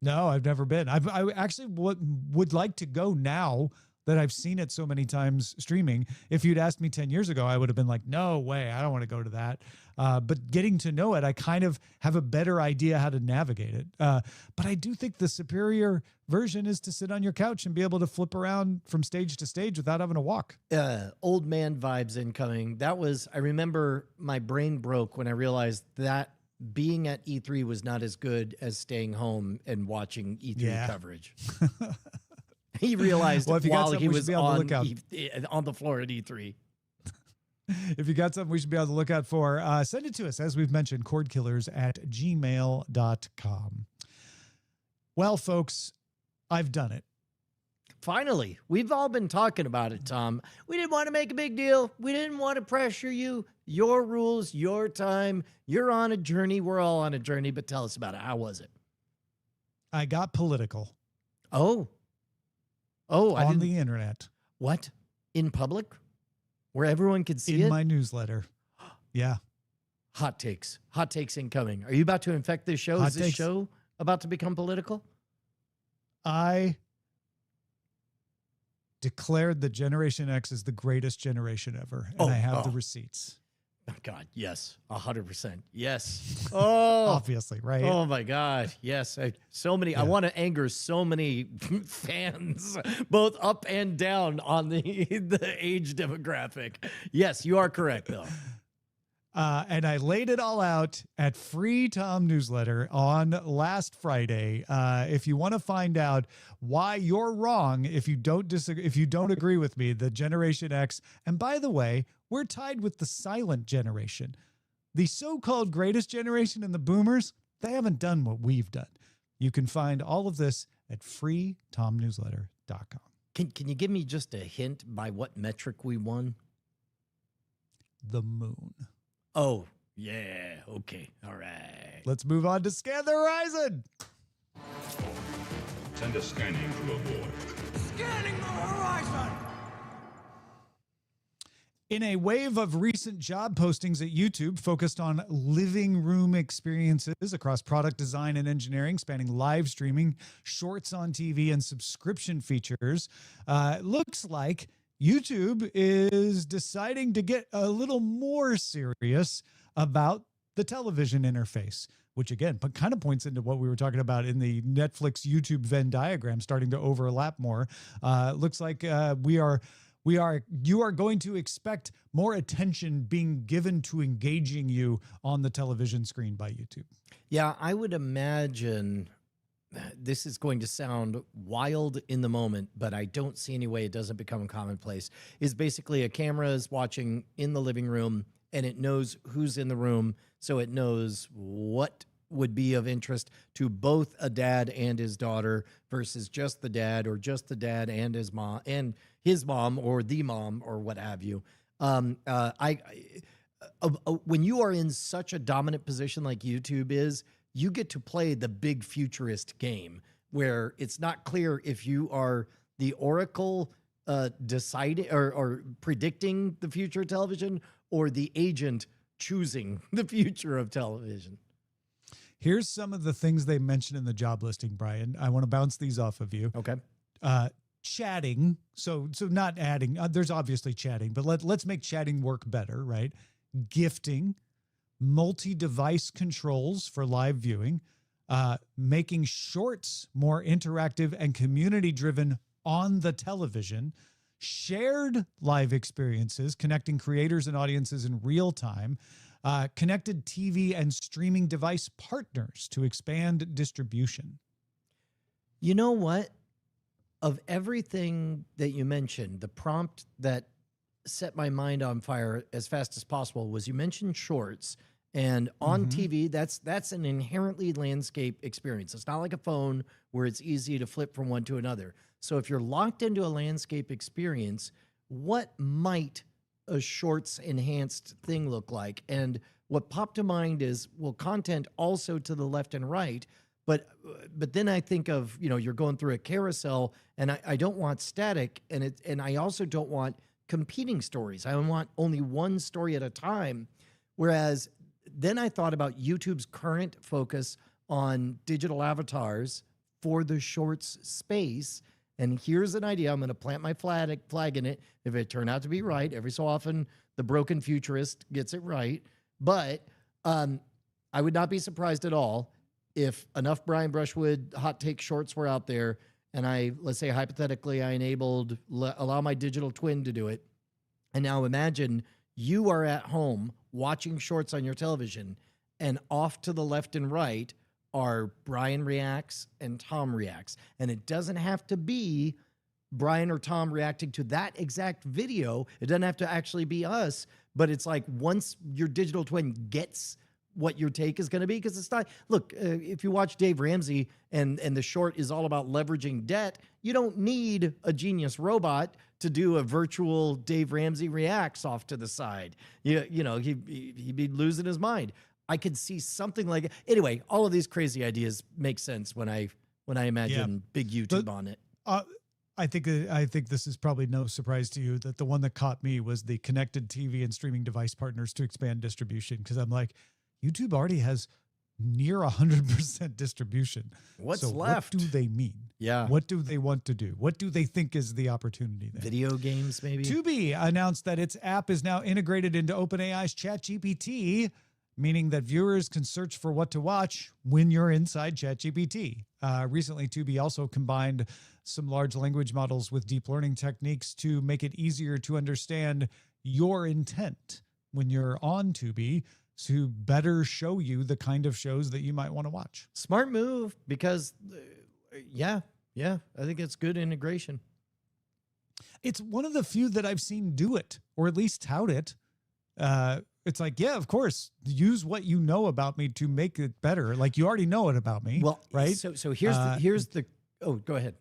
No, I've never been. I actually would like to go now that I've seen it so many times streaming. If you'd asked me 10 years ago, I would have been like, no way, I don't want to go to that. But getting to know it, I kind of have a better idea how to navigate it. But I do think the superior version is to sit on your couch and be able to flip around from stage to stage without having to walk. Old man vibes incoming. I remember my brain broke when I realized that being at E3 was not as good as staying home and watching E3 coverage. He realized while he was on the floor at E3. If you got something we should be on the lookout for, send it to us, as we've mentioned, cordkillers@gmail.com. Well, folks, I've done it. Finally, we've all been talking about it, Tom. We didn't want to make a big deal. We didn't want to pressure you. Your rules, your time. You're on a journey. We're all on a journey, but tell us about it. How was it? I got political. Oh, on the internet. What? In public? Where everyone could see it? In my newsletter. Yeah. Hot takes. Hot takes incoming. Are you about to infect this show? Is this show about to become political? I declared that Generation X is the greatest generation ever. And I have the receipts. Oh, God, yes. 100%. Yes. Oh, obviously, right? Oh, my God. Yes. I want to anger so many fans, both up and down on the age demographic. Yes, you are correct, though. And I laid it all out at Free Tom Newsletter on last Friday. If you want to find out why you're wrong, if you don't disagree, if you don't agree with me, the Generation X, and by the way, we're tied with the silent generation. The so-called greatest generation and the boomers, they haven't done what we've done. You can find all of this at freetomnewsletter.com. Can you give me just a hint by what metric we won? The moon. Oh, yeah. Okay. All right. Let's move on to Scan the Horizon. Send a scanning to avoid. Scanning the horizon! In a wave of recent job postings at YouTube focused on living room experiences across product design and engineering, spanning live streaming, shorts on TV, and subscription features, it looks like YouTube is deciding to get a little more serious about the television interface, which again kind of points into what we were talking about in the Netflix YouTube Venn diagram starting to overlap more. Looks like you are going to expect more attention being given to engaging you on the television screen by YouTube. Yeah, I would imagine this is going to sound wild in the moment, but I don't see any way it doesn't become commonplace, is basically a camera is watching in the living room and it knows who's in the room. So it knows what would be of interest to both a dad and his daughter versus just the dad or just the dad and his mom or the mom or what have you. When you are in such a dominant position like YouTube is, you get to play the big futurist game where it's not clear if you are the oracle deciding or predicting the future of television or the agent choosing the future of television. Here's some of the things they mentioned in the job listing, Brian. I want to bounce these off of you. Okay. Chatting. So not adding, there's obviously chatting, but let's make chatting work better, right? Gifting, multi-device controls for live viewing, making shorts more interactive and community-driven on the television, shared live experiences, connecting creators and audiences in real time, connected TV and streaming device partners to expand distribution. You know what? Of everything that you mentioned, the prompt that set my mind on fire as fast as possible was you mentioned shorts. And on TV, that's an inherently landscape experience. It's not like a phone where it's easy to flip from one to another. So if you're locked into a landscape experience, what might a shorts enhanced thing look like? And what popped to mind is, well, content also to the left and right. But then I think of, you're going through a carousel and I don't want static and I also don't want competing stories. I want only one story at a time. Whereas then I thought about YouTube's current focus on digital avatars for the shorts space. And here's an idea. I'm going to plant my flag in it. If it turned out to be right, every so often the broken futurist gets it right. But I would not be surprised at all if enough Brian Brushwood hot take shorts were out there and let's say hypothetically, I enabled allow my digital twin to do it. And now imagine you are at home watching shorts on your television and off to the left and right are Brian Reacts and Tom Reacts. And it doesn't have to be Brian or Tom reacting to that exact video. It doesn't have to actually be us, but it's like once your digital twin gets what your take is going to be, because it's not, look, if you watch Dave Ramsey and the short is all about leveraging debt, you don't need a genius robot to do a virtual Dave Ramsey reacts off to the side. He'd be losing his mind. I could see something like, anyway, all of these crazy ideas make sense when I imagine big YouTube on it. I think this is probably no surprise to you that the one that caught me was the connected TV and streaming device partners to expand distribution. Because I'm like, YouTube already has near 100% distribution. What's so left? What do they mean? Yeah. What do they want to do? What do they think is the opportunity there? Video games, maybe? Tubi announced that its app is now integrated into OpenAI's ChatGPT, meaning that viewers can search for what to watch when you're inside ChatGPT. Recently, Tubi also combined some large language models with deep learning techniques to make it easier to understand your intent when you're on Tubi, to better show you the kind of shows that you might want to watch. Smart move, because I think it's good integration. It's one of the few that I've seen do it, or at least tout it. It's like, yeah, of course, use what you know about me to make it better. Like, you already know it about me. Well, right. So here's the go ahead.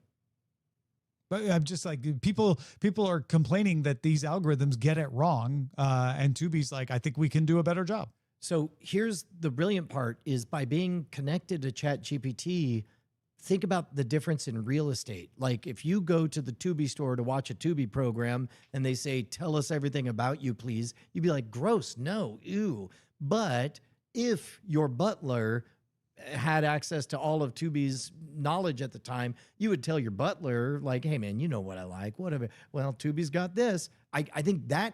But I'm just like, people are complaining that these algorithms get it wrong. And Tubi's like, I think we can do a better job. So here's the brilliant part is by being connected to ChatGPT, think about the difference in real estate. Like if you go to the Tubi store to watch a Tubi program and they say, tell us everything about you, please, you'd be like, gross, no, ew. But if your butler had access to all of Tubi's knowledge at the time, you would tell your butler, like, hey, man, you know what I like, whatever. Well, Tubi's got this. I think that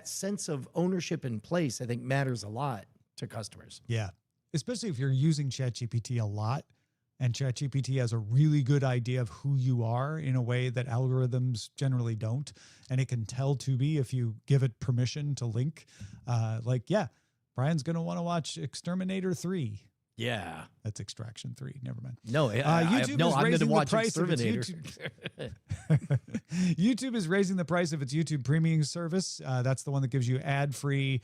sense of ownership in place, I think, matters a lot to customers. Yeah, especially if you're using ChatGPT a lot and ChatGPT has a really good idea of who you are in a way that algorithms generally don't. And it can tell Tubi if you give it permission to link, Brian's going to want to watch Exterminator 3. Yeah. That's Extraction 3. Never mind. No, YouTube no, is I'm going to raising the watch price of its Exterminator. YouTube is raising the price of its YouTube Premium service. That's the one that gives you ad-free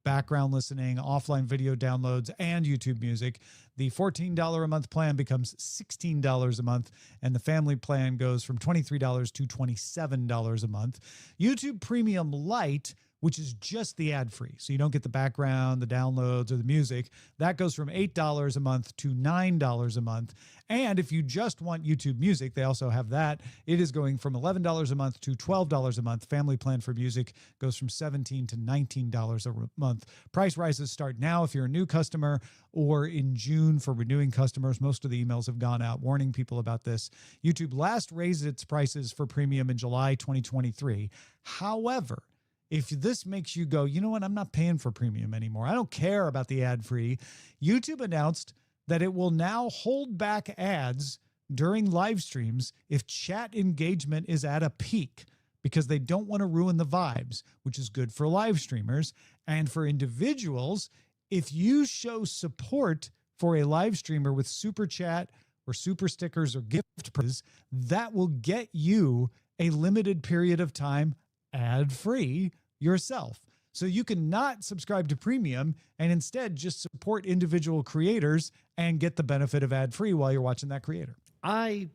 background listening, offline video downloads, and YouTube music. The $14 a month plan becomes $16 a month, and the family plan goes from $23 to $27 a month. YouTube Premium Lite, which is just the ad-free, so you don't get the background, the downloads, or the music, that goes from $8 a month to $9 a month. And if you just want YouTube Music, they also have that. It is going from $11 a month to $12 a month. Family plan for music goes from $17 to $19 a month. Price rises start now if you're a new customer, or in June for renewing customers. Most of the emails have gone out warning people about this. YouTube last raised its prices for premium in July 2023. However, if this makes you go, you know what, I'm not paying for premium anymore, I don't care about the ad-free, YouTube announced that it will now hold back ads during live streams if chat engagement is at a peak, because they don't want to ruin the vibes, which is good for live streamers. And for individuals, if you show support for a live streamer with super chat or super stickers or gift prizes, that will get you a limited period of time ad-free yourself. So you can not subscribe to premium and instead just support individual creators and get the benefit of ad-free while you're watching that creator. I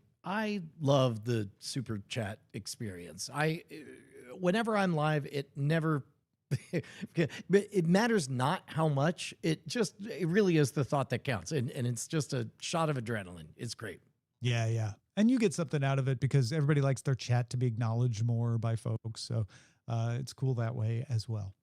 love the super chat experience. Whenever I'm live, it never it matters not how much. It really is the thought that counts. And it's just a shot of adrenaline. It's great. Yeah, yeah. And you get something out of it because everybody likes their chat to be acknowledged more by folks. So it's cool that way as well.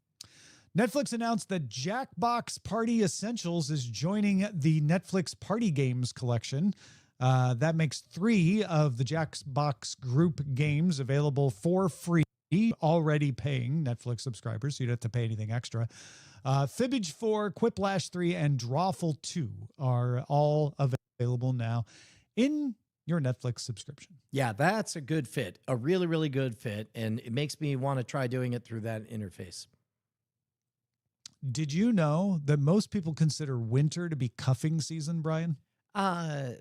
Netflix announced that Jackbox Party Essentials is joining the Netflix Party Games collection. That makes 3 of the Jackbox group games available for free, already paying Netflix subscribers, so you don't have to pay anything extra. Fibbage 4, Quiplash 3, and Drawful 2 are all available now in your Netflix subscription. Yeah, that's a good fit, a really, really good fit, and it makes me want to try doing it through that interface. Did you know that most people consider winter to be cuffing season, Brian? That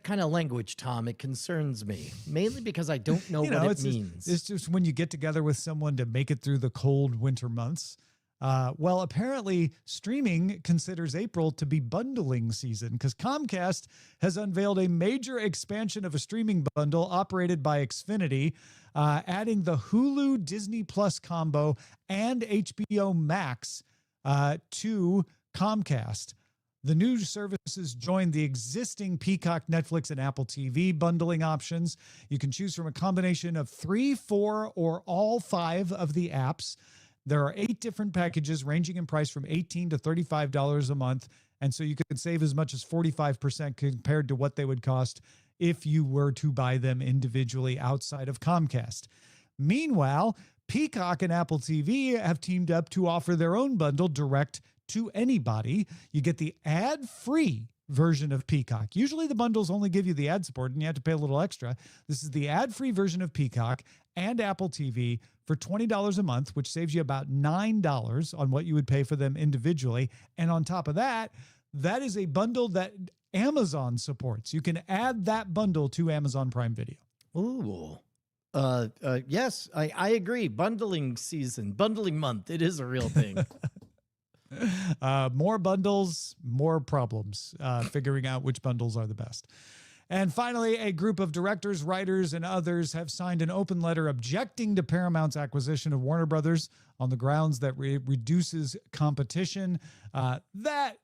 kind of language, Tom, it concerns me, mainly because I don't know what it means. It's just when you get together with someone to make it through the cold winter months. Well, apparently streaming considers April to be bundling season because Comcast has unveiled a major expansion of a streaming bundle operated by Xfinity, adding the Hulu Disney Plus combo and HBO Max to Comcast. The new services join the existing Peacock, Netflix, and Apple TV bundling options. You can choose from a combination of 3, 4, or all 5 of the apps. There are 8 different packages ranging in price from $18 to $35 a month. And so you could save as much as 45% compared to what they would cost if you were to buy them individually outside of Comcast. Meanwhile, Peacock and Apple TV have teamed up to offer their own bundle direct to anybody. You get the ad-free version of Peacock. Usually the bundles only give you the ad support and you have to pay a little extra. This is the ad-free version of Peacock and Apple TV for $20 a month, which saves you about $9 on what you would pay for them individually. And on top of that, that is a bundle that Amazon supports. You can add that bundle to Amazon Prime Video. Ooh. Yes, I agree. Bundling season, bundling month. It is a real thing. More bundles, more problems figuring out which bundles are the best. And finally, a group of directors, writers, and others have signed an open letter objecting to Paramount's acquisition of Warner Brothers on the grounds that reduces competition. That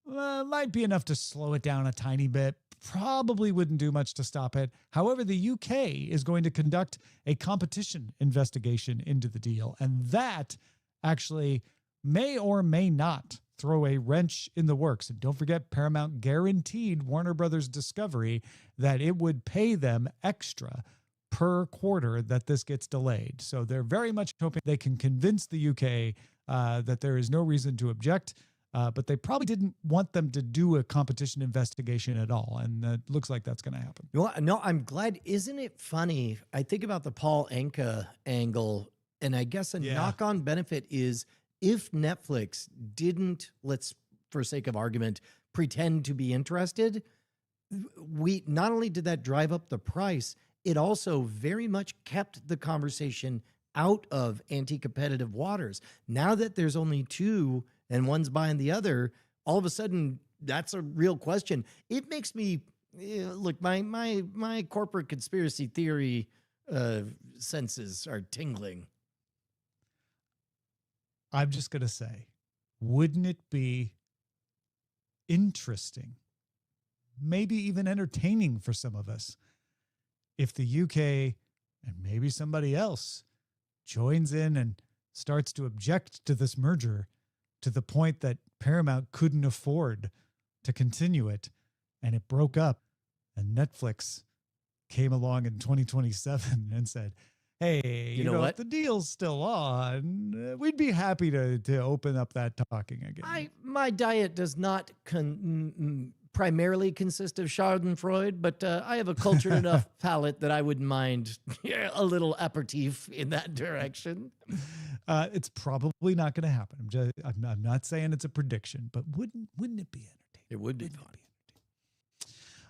might be enough to slow it down a tiny bit. Probably wouldn't do much to stop it. However, the UK is going to conduct a competition investigation into the deal, and that actually may or may not throw a wrench in the works. And don't forget, Paramount guaranteed Warner Brothers Discovery that it would pay them extra per quarter that this gets delayed. So they're very much hoping they can convince the UK that there is no reason to object, but they probably didn't want them to do a competition investigation at all. And it looks like that's going to happen. No, I'm glad. Isn't it funny? I think about the Paul Anka angle, and I guess a knock-on benefit is if Netflix didn't, let's for sake of argument, pretend to be interested, we not only did that drive up the price, it also very much kept the conversation out of anti-competitive waters. Now that there's only two and one's buying the other, all of a sudden that's a real question. It makes me look, my corporate conspiracy theory senses are tingling. I'm just going to say, wouldn't it be interesting, maybe even entertaining for some of us, if the UK and maybe somebody else joins in and starts to object to this merger to the point that Paramount couldn't afford to continue it and it broke up, and Netflix came along in 2027 and said, hey, you know what? The deal's still on. We'd be happy to open up that talking again. My diet does not primarily consist of Schadenfreude, but I have a cultured enough palate that I wouldn't mind a little aperitif in that direction. It's probably not going to happen. I'm not saying it's a prediction, but wouldn't it be entertaining? It would be fun.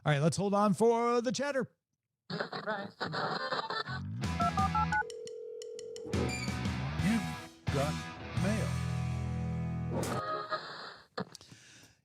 All right, let's hold on for the chatter. You got mail.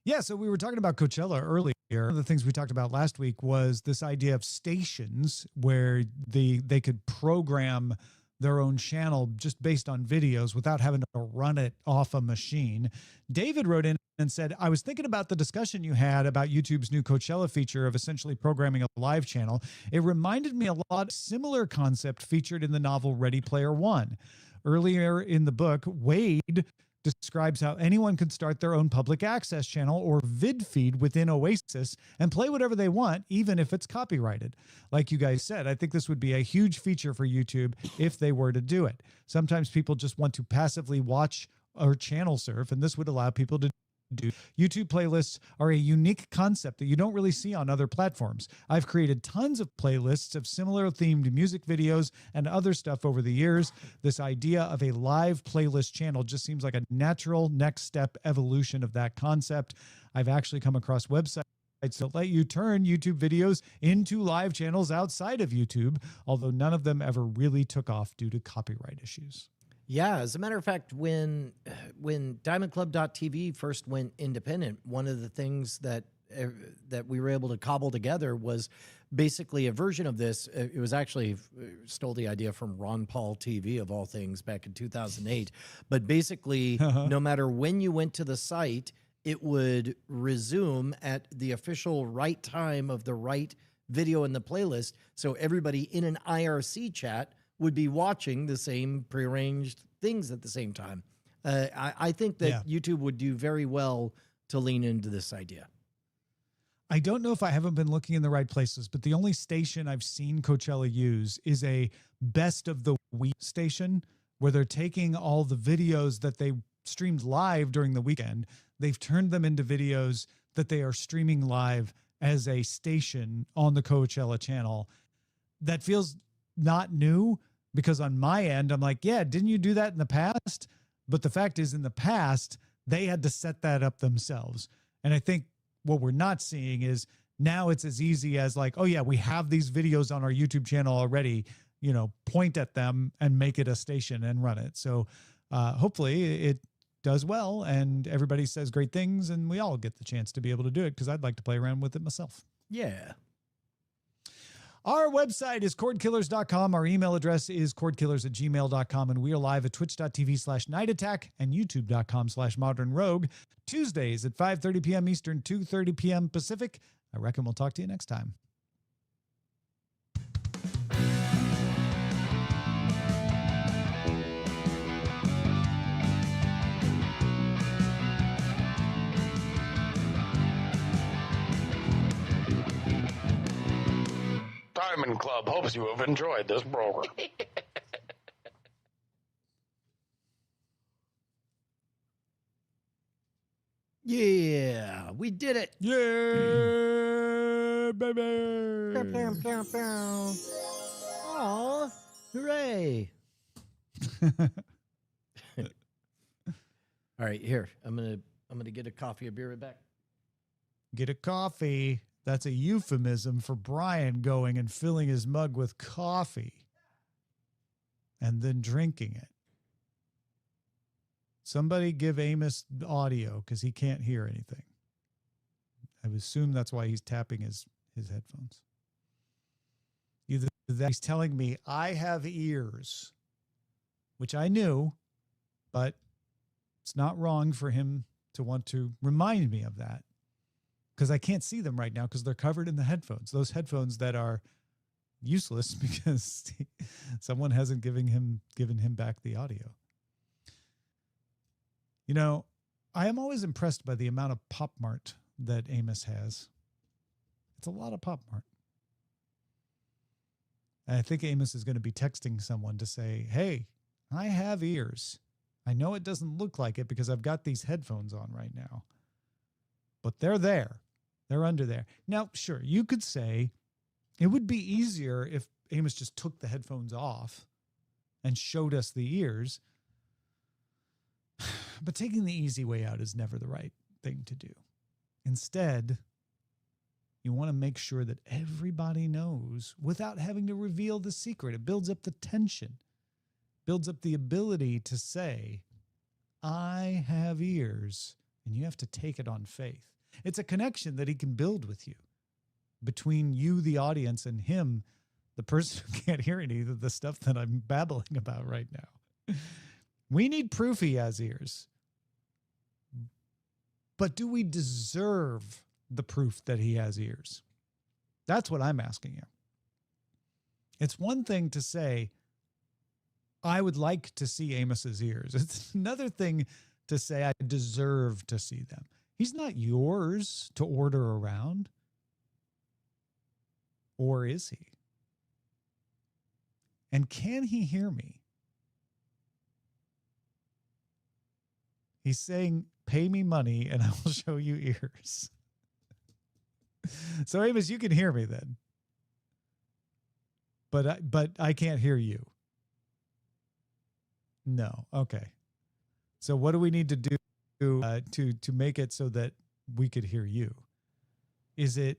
Yeah, so we were talking about Coachella earlier. One of the things we talked about last week was this idea of stations where they could program their own channel just based on videos without having to run it off a machine. David wrote in and said, I was thinking about the discussion you had about YouTube's new Coachella feature of essentially programming a live channel. It reminded me a lot of similar concept featured in the novel Ready Player One. Earlier in the book, Wade describes how anyone could start their own public access channel or vid feed within Oasis and play whatever they want, even if it's copyrighted. Like you guys said, I think this would be a huge feature for YouTube if they were to do it. Sometimes people just want to passively watch or channel surf, and this would allow people to do. YouTube playlists are a unique concept that you don't really see on other platforms. I've created tons of playlists of similar themed music videos and other stuff over the years. This idea of a live playlist channel just seems like a natural next step evolution of that concept. I've actually come across websites that let you turn YouTube videos into live channels outside of YouTube, although none of them ever really took off due to copyright issues. Yeah, as a matter of fact, when DiamondClub.tv first went independent, one of the things that we were able to cobble together was basically a version of this. It was actually stole the idea from Ron Paul TV of all things back in 2008. But basically, no matter when you went to the site, it would resume at the official right time of the right video in the playlist. So everybody in an IRC chat would be watching the same prearranged things at the same time. I think that YouTube would do very well to lean into this idea. I don't know if I haven't been looking in the right places, but the only station I've seen Coachella use is a best of the week station where they're taking all the videos that they streamed live during the weekend. They've turned them into videos that they are streaming live as a station on the Coachella channel. That feels not new, because on my end, I'm like, yeah, didn't you do that in the past? But the fact is, in the past, they had to set that up themselves. And I think what we're not seeing is now it's as easy as like, oh yeah, we have these videos on our YouTube channel already, you know, point at them and make it a station and run it. So hopefully it does well and everybody says great things and we all get the chance to be able to do it, because I'd like to play around with it myself. Yeah. Our website is cordkillers.com. Our email address is cordkillers@gmail.com. And we are live at twitch.tv/nightattack and youtube.com/modernrogue. Tuesdays at 5:30 p.m. Eastern, 2:30 p.m. Pacific. I reckon we'll talk to you next time. Diamond Club hopes you have enjoyed this program. Yeah, we did it. Yeah, baby. Aw, hooray. All right, here. I'm going to I'm going to get a coffee. I'll be right back. Get a coffee. That's a euphemism for Brian going and filling his mug with coffee and then drinking it. Somebody give Amos audio because he can't hear anything. I would assume that's why he's tapping his headphones. Either that he's telling me I have ears, which I knew, but it's not wrong for him to want to remind me of that because I can't see them right now because they're covered in the headphones. Those headphones that are useless because someone hasn't given him back the audio. You know, I am always impressed by the amount of Pop Mart that Amos has. It's a lot of Pop Mart. And I think Amos is going to be texting someone to say, hey, I have ears. I know it doesn't look like it because I've got these headphones on right now. But they're there. They're under there. Now, sure, you could say it would be easier if Amos just took the headphones off and showed us the ears. But taking the easy way out is never the right thing to do. Instead, you want to make sure that everybody knows without having to reveal the secret. It builds up the tension, builds up the ability to say, I have ears, and you have to take it on faith. It's a connection that he can build with you between you, the audience, and him, the person who can't hear any of the stuff that I'm babbling about right now. We need proof he has ears. But do we deserve the proof that he has ears? That's what I'm asking you. It's one thing to say, I would like to see Amos's ears. It's another thing to say, I deserve to see them. He's not yours to order around. Or is he? And can he hear me? He's saying, pay me money and I will show you ears. So Amos, you can hear me then. But I can't hear you. No. Okay. So what do we need to do to make it so that we could hear you? Is it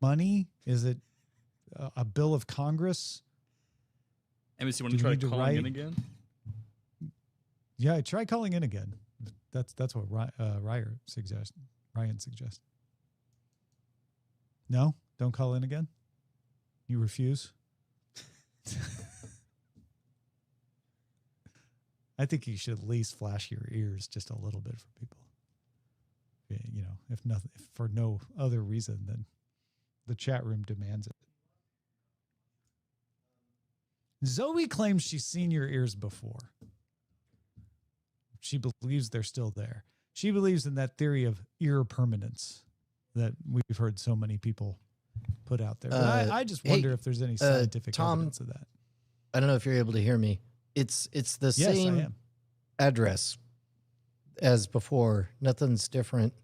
money? Is it a bill of Congress? Amos, you want to try calling in again? Yeah, try calling in again. That's what Ryan suggested. No, don't call in again. You refuse. I think you should at least flash your ears just a little bit for people. You know, if for no other reason than the chat room demands it. Zoe claims she's seen your ears before. She believes they're still there. She believes in that theory of ear permanence that we've heard so many people put out there. But I just wonder if there's any scientific evidence of that. I don't know if you're able to hear me. It's the same address as before. Nothing's different.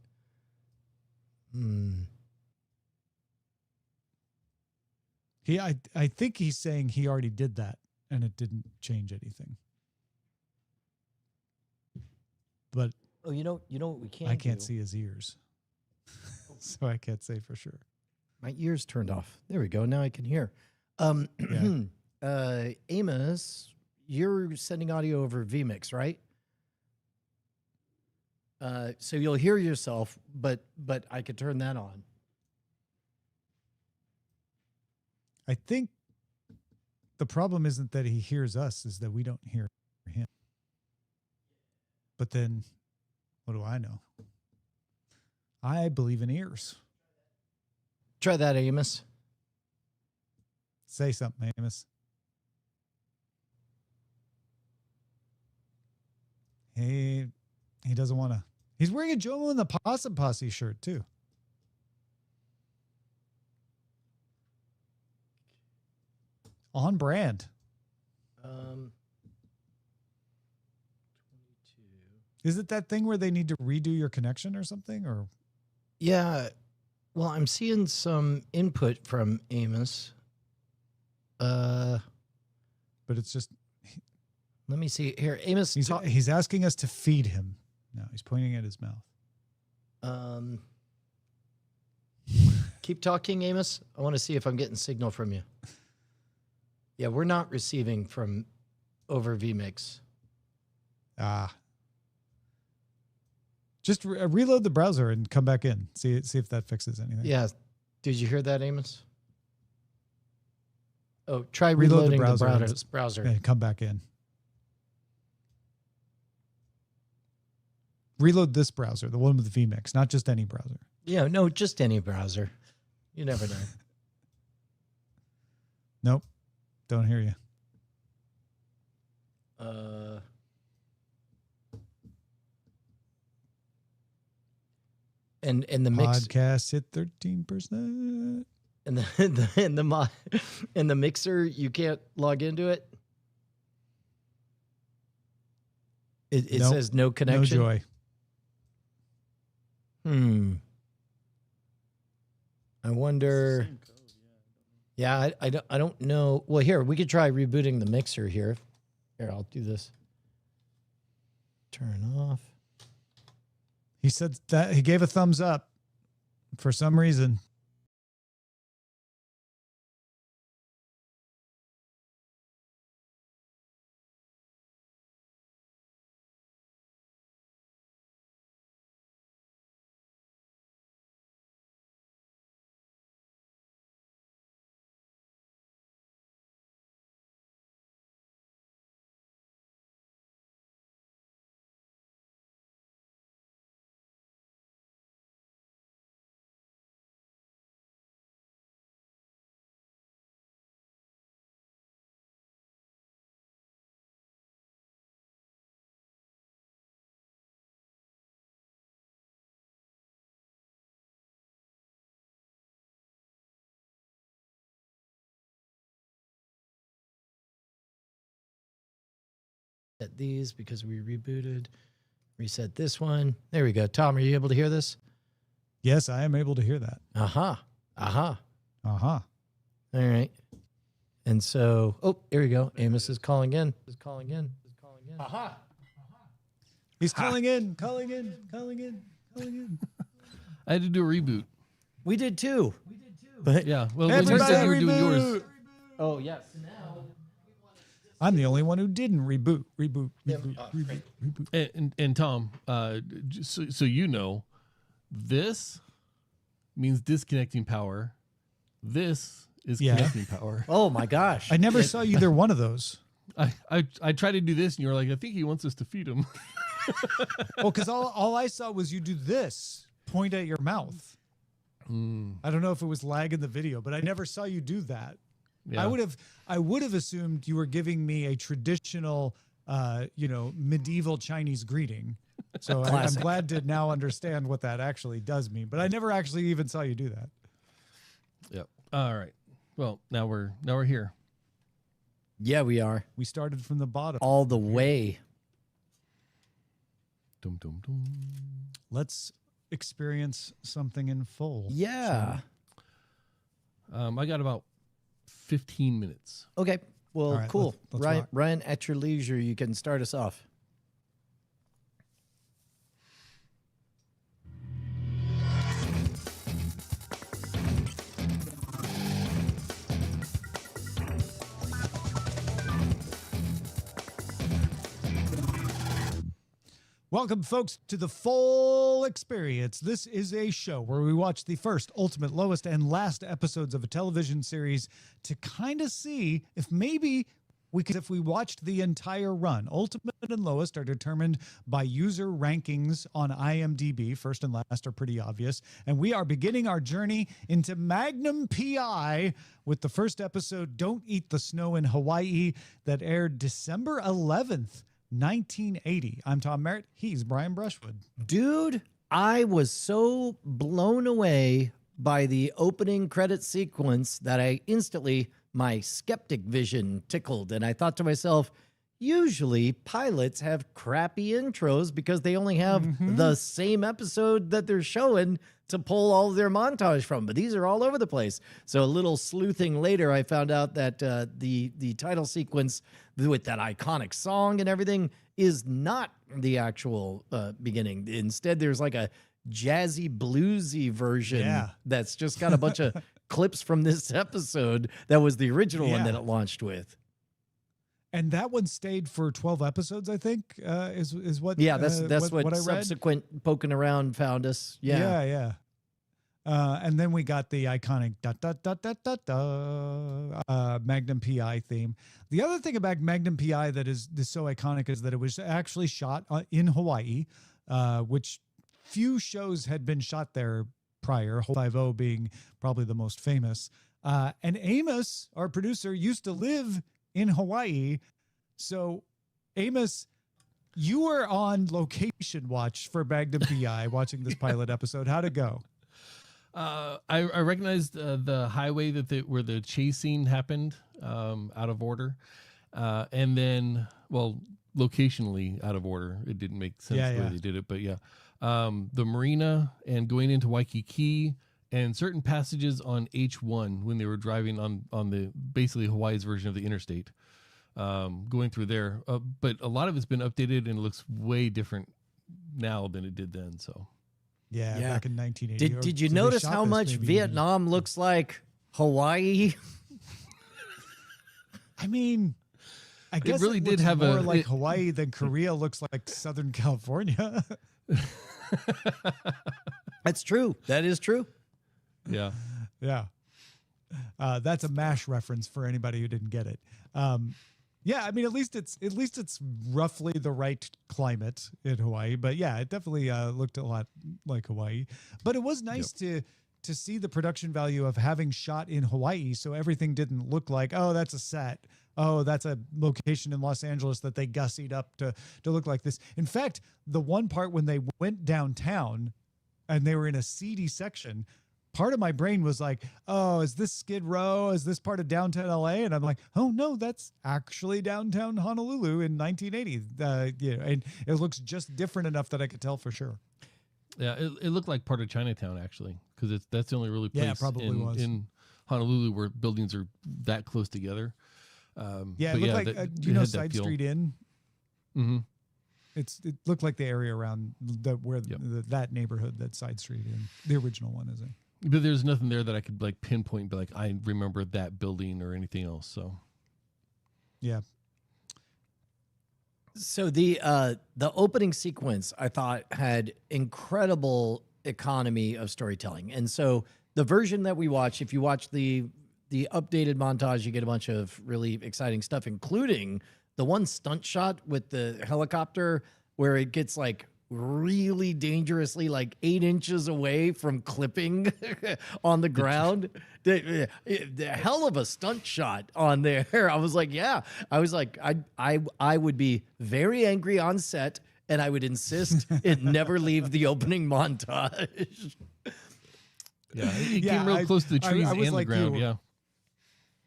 I think he's saying he already did that and it didn't change anything. But you know what we can't. I can't see his ears, so I can't say for sure. My ears turned off. There we go. Now I can hear. Amos, you're sending audio over vMix, right? So you'll hear yourself, but I could turn that on. I think the problem isn't that he hears us, is that we don't hear him. But then, what do I know? I believe in ears. Try that, Amos. Say something, Amos. He doesn't want to. He's wearing a Jomo and the Possum Posse shirt, too. On brand. 22. Is it that thing where they need to redo your connection or something? Or yeah. Well, I'm seeing some input from Amos. But it's just. Let me see here. Amos. He's asking us to feed him. No, he's pointing at his mouth. Keep talking, Amos. I want to see if I'm getting signal from you. Yeah, we're not receiving from over vMix. Just reload the browser and come back in. See if that fixes anything. Yeah. Did you hear that, Amos? Oh, try Reload reloading the browser. And come back in. Reload this browser, the one with vMix, not just any browser. Yeah, no, just any browser. You never know. Nope. Don't hear you. And the mix podcast hit 13%. and the mixer, you can't log into it. It Nope. says no connection. No joy. I wonder. Yeah, I don't know. Well, here we could try rebooting the mixer here. Here, I'll do this. Turn off. He said that he gave a thumbs up for some reason. Set these because we rebooted. Reset this one. There we go. Tom, are you able to hear this? Yes, I am able to hear that. Aha. Uh-huh. All right. And so, here we go. Amos is calling in. Aha. He's calling in. I had to do a reboot. We did too. But Yeah. Well, when you Everybody said you were doing yours. reboot. oh yes. I'm the only one who didn't reboot. And Tom, so you know, this means disconnecting power. This is Yeah. connecting power. Oh my gosh. I never saw either one of those. I tried to do this, and you were like, I think he wants us to feed him. Oh, because all I saw was you do this, point at your mouth. I don't know if it was lag in the video, but I never saw you do that. Yeah. I would have assumed you were giving me a traditional, medieval Chinese greeting. So I'm glad to now understand what that actually does mean. But I never actually even saw you do that. Yep. All right. Well, now we're here. Yeah, we are. We started from the bottom. All the way. Dum dum dum. Let's experience something in full. Yeah. I got about 15 minutes. Okay. Well, All right, cool. let's rock. Ryan, at your leisure, you can start us off. Welcome, folks, to the full experience. This is a show where we watch the first, ultimate, lowest, and last episodes of a television series to kind of see if maybe if we watched the entire run. Ultimate and lowest are determined by user rankings on IMDb. First and last are pretty obvious. And we are beginning our journey into Magnum PI with the first episode, Don't Eat the Snow in Hawaii, that aired December 11th. 1980. I'm Tom Merritt. He's Brian Brushwood. Dude, I was so blown away by the opening credit sequence that I instantly, my skeptic vision tickled. And I thought to myself, usually pilots have crappy intros because they only have the same episode that they're showing to pull all of their montage from. But these are all over the place. So a little sleuthing later, I found out that the title sequence with that iconic song and everything is not the actual beginning. Instead, there's like a jazzy, bluesy version that's just got a bunch of clips from this episode that was the original one that it launched with. And that one stayed for 12 episodes, I think, is what. Yeah, that's what I read. Subsequent poking around found us. Yeah. And then we got the iconic Magnum PI theme. The other thing about Magnum PI that is so iconic is that it was actually shot in Hawaii, which few shows had been shot there prior, 5-0 being probably the most famous. And Amos, our producer, used to live in Hawaii. So Amos, you were on location watch for Magnum PI watching this pilot episode. How'd it go? I recognized the highway where the chase scene happened out of order. And then, locationally out of order. It didn't make sense the way they did it, but the marina and going into Waikiki and certain passages on H1 when they were driving on the basically Hawaii's version of the interstate, going through there. But a lot of it's been updated and it looks way different now than it did then. So, back in 1980. Did you notice how much Vietnam looks like Hawaii? I mean, I guess it really did have more like Hawaii than Korea looks like Southern California. That's true. That is true. Yeah. That's a MASH reference for anybody who didn't get it. I mean, at least it's roughly the right climate in Hawaii. But yeah, it definitely looked a lot like Hawaii. But it was nice to see the production value of having shot in Hawaii, so everything didn't look like, oh, that's a set. Oh, that's a location in Los Angeles that they gussied up to look like this. In fact, the one part when they went downtown and they were in a seedy section, part of my brain was like, oh, is this Skid Row? Is this part of downtown LA? And I'm like, oh, no, that's actually downtown Honolulu in 1980. And it looks just different enough that I could tell for sure. Yeah, it looked like part of Chinatown, actually, because that's the only really place in Honolulu where buildings are that close together. It looked like, Side Street Inn? Mm-hmm. It looked like the area around that neighborhood that Side Street Inn, the original one, is in. But there's nothing there that I could like pinpoint and be like, I remember that building or anything else. So, yeah. So the opening sequence I thought had incredible economy of storytelling, and so the version that we watch, if you watch the updated montage, you get a bunch of really exciting stuff, including the one stunt shot with the helicopter where it gets like really dangerously like 8 inches away from clipping on the ground. The hell of a stunt shot on there. I was like, I would be very angry on set, and I would insist it never leave the opening montage. Yeah, it came real close to the trees and the ground.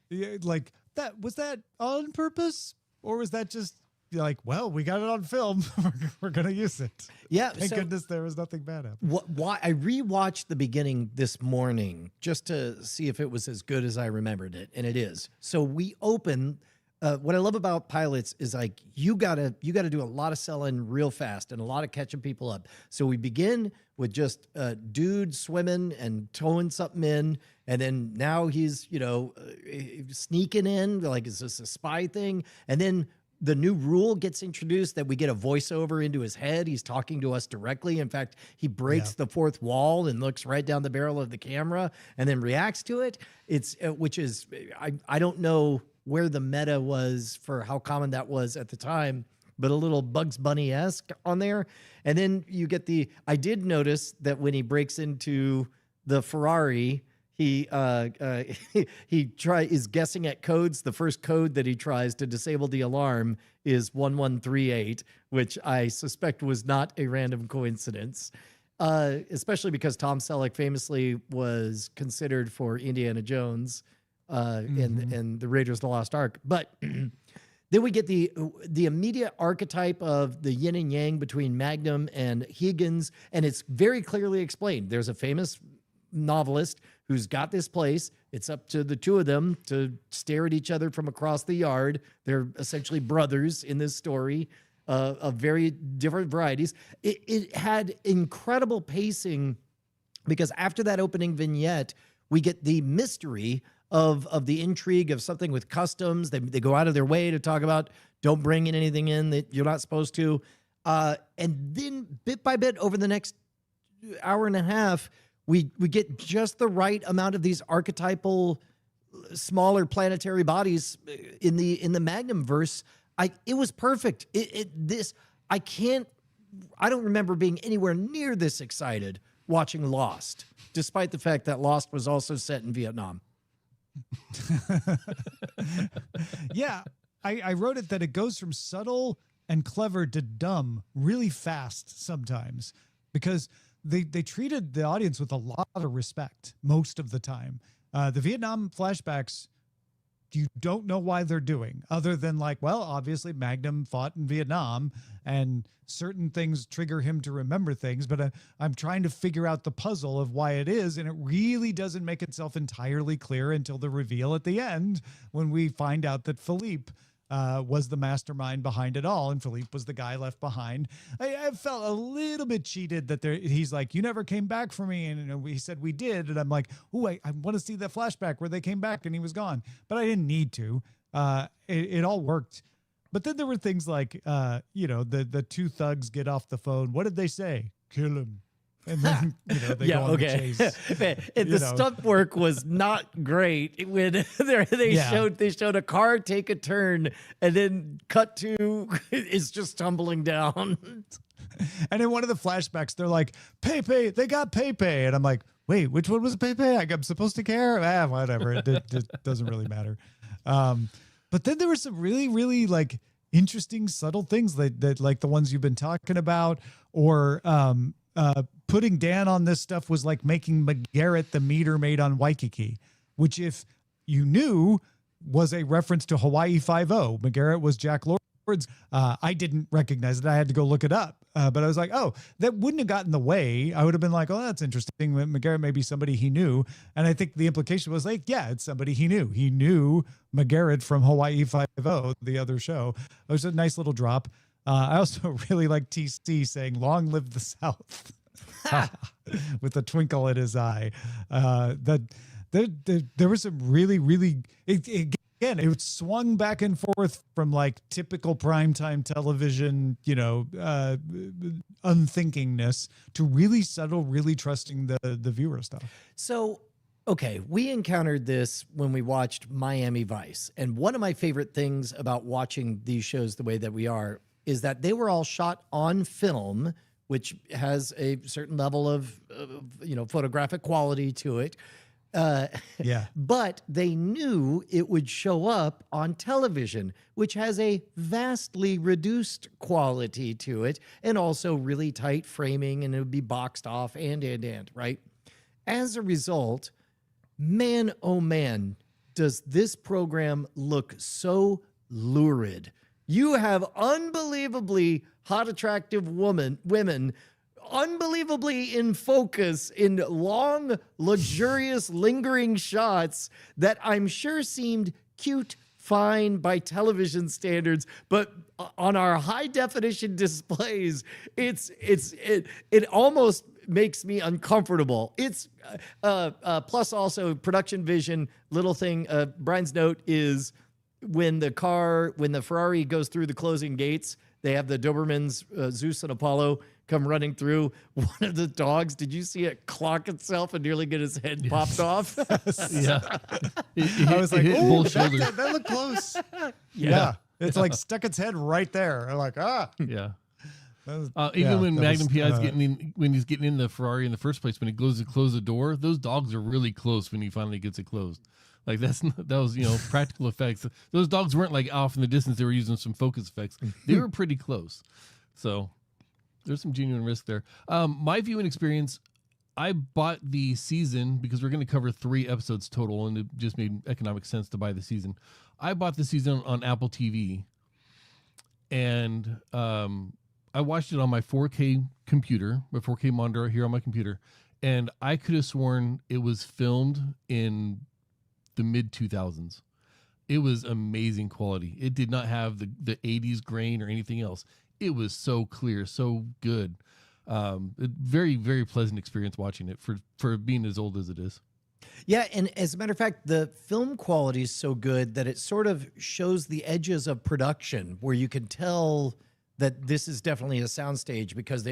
Yeah, like that. Was that on purpose, or was that just like, well, we got it on film, we're gonna use it? Yeah, thank goodness there was nothing bad happening. Why I rewatched the beginning this morning just to see if it was as good as I remembered it, and it is. So we open. What I love about pilots is like you gotta do a lot of selling real fast and a lot of catching people up. So we begin with just a dude swimming and towing something in, and then now he's sneaking in, like, is this a spy thing? And then the new rule gets introduced that we get a voiceover into his head. He's talking to us directly. In fact, he breaks the fourth wall and looks right down the barrel of the camera and then reacts to it. Which is I don't know where the meta was for how common that was at the time, but a little Bugs Bunny-esque on there. And then you get I did notice that when he breaks into the Ferrari, he is guessing at codes. The first code that he tries to disable the alarm is 1138, which I suspect was not a random coincidence, especially because Tom Selleck famously was considered for Indiana Jones and the Raiders of the Lost Ark. But Then we get the immediate archetype of the yin and yang between Magnum and Higgins, and it's very clearly explained. There's a famous novelist who's got this place. It's up to the two of them to stare at each other from across the yard. They're essentially brothers in this story of very different varieties. It had incredible pacing because after that opening vignette, we get the mystery of the intrigue of something with customs. They go out of their way to talk about don't bring in anything in that you're not supposed to. And then bit by bit over the next hour and a half, we get just the right amount of these archetypal smaller planetary bodies in the Magnum verse. It was perfect. I don't remember being anywhere near this excited watching Lost, despite the fact that Lost was also set in Vietnam. Yeah, I wrote it that it goes from subtle and clever to dumb really fast sometimes because they treated the audience with a lot of respect most of the time. The Vietnam flashbacks, you don't know why they're doing other than like, well, obviously Magnum fought in Vietnam and certain things trigger him to remember things, but I'm trying to figure out the puzzle of why it is. And it really doesn't make itself entirely clear until the reveal at the end when we find out that Philippe was the mastermind behind it all, and Philippe was the guy left behind. I felt a little bit cheated that he's like, you never came back for me, and he said we did, and I'm like, oh, I want to see that flashback where they came back and he was gone, but I didn't need to. It all worked. But then there were things like, the two thugs get off the phone. What did they say? Kill him. And then, they go on the chase. The stunt work was not great when they showed a car take a turn and then cut to it's just tumbling down. And in one of the flashbacks, they're like, Pepe, they got Pepe. And I'm like, wait, which one was Pepe? I'm supposed to care? Whatever. It doesn't really matter. But then there were some really, really like interesting, subtle things that like the ones you've been talking about, or putting Dan on this stuff was like making McGarrett the meter maid on Waikiki, which if you knew was a reference to Hawaii Five-0. McGarrett was Jack Lord's. I didn't recognize it. I had to go look it up. But I was like, oh, that wouldn't have gotten in the way. I would have been like, oh, that's interesting. McGarrett may be somebody he knew. And I think the implication was like, yeah, it's somebody he knew. He knew McGarrett from Hawaii Five-0, the other show. It was a nice little drop. I also really like TC saying, long live the South. With a twinkle in his eye. There was some really, really, again, it swung back and forth from like typical primetime television, unthinkingness to really subtle, really trusting the viewer stuff. So, okay, we encountered this when we watched Miami Vice. And one of my favorite things about watching these shows the way that we are is that they were all shot on film, which has a certain level of photographic quality to it. Yeah. But they knew it would show up on television, which has a vastly reduced quality to it, and also really tight framing, and it would be boxed off and, right? As a result, man, oh man, does this program look so lurid. You have unbelievably hot, attractive women, unbelievably in focus in long, luxurious, lingering shots that I'm sure seemed cute, fine by television standards, but on our high definition displays, it almost makes me uncomfortable. It's plus also production vision. Little thing, Brian's note is when the Ferrari goes through the closing gates, they have the Dobermans, Zeus and Apollo, come running through. One of the dogs, did you see it clock itself and nearly get his head popped off? Yeah. I was like, oh, that looked close. Yeah. It's like stuck its head right there. I'm like, Yeah. Even when Magnum PI's when he's getting in the Ferrari in the first place, when he goes to close the door, those dogs are really close when he finally gets it closed. Like that was practical effects. Those dogs weren't like off in the distance. They were using some focus effects. They were pretty close. So there's some genuine risk there. My viewing experience, I bought the season because we're going to cover 3 episodes total, and it just made economic sense to buy the season. I bought the season on Apple TV, and I watched it on my 4K computer, my 4K monitor here on my computer, and I could have sworn it was filmed in the mid 2000s. It was amazing quality. It did not have the 80s grain or anything else. It was so clear, so good. Very, very pleasant experience watching it for being as old as it is. Yeah, and as a matter of fact, the film quality is so good that it sort of shows the edges of production where you can tell that this is definitely a soundstage because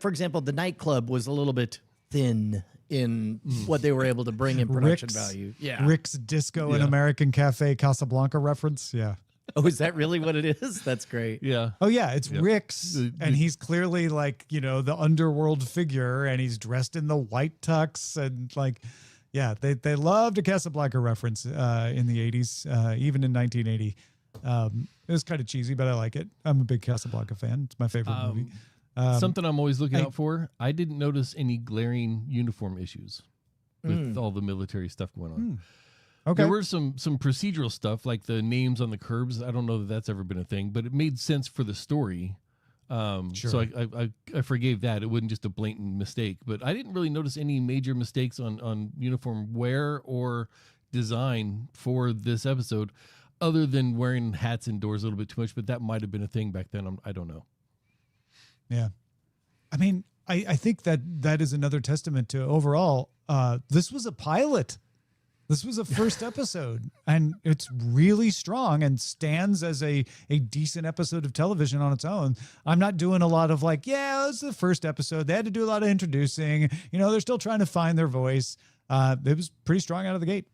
for example, the nightclub was a little bit thin in what they were able to bring in production value. Yeah. Rick's Disco and American Cafe Casablanca reference. Yeah. Oh, is that really what it is? That's great. Yeah. Oh, yeah. It's Rick's, and he's clearly like, the underworld figure, and he's dressed in the white tux, and like, yeah, they loved a Casablanca reference in the 80s, even in 1980. It was kind of cheesy, but I like it. I'm a big Casablanca fan. It's my favorite movie. Something I'm always looking out for. I didn't notice any glaring uniform issues with all the military stuff going on. Okay. There were some procedural stuff like the names on the curbs. I don't know that that's ever been a thing, but it made sense for the story. Sure. So I forgave that. It wasn't just a blatant mistake, but I didn't really notice any major mistakes on uniform wear or design for this episode, other than wearing hats indoors a little bit too much. But that might have been a thing back then. I don't know. Yeah. I mean, I think that is another testament to overall, this was a pilot. This was a first episode, and it's really strong and stands as a decent episode of television on its own. I'm not doing a lot of like, it's the first episode. They had to do a lot of introducing. They're still trying to find their voice. It was pretty strong out of the gate.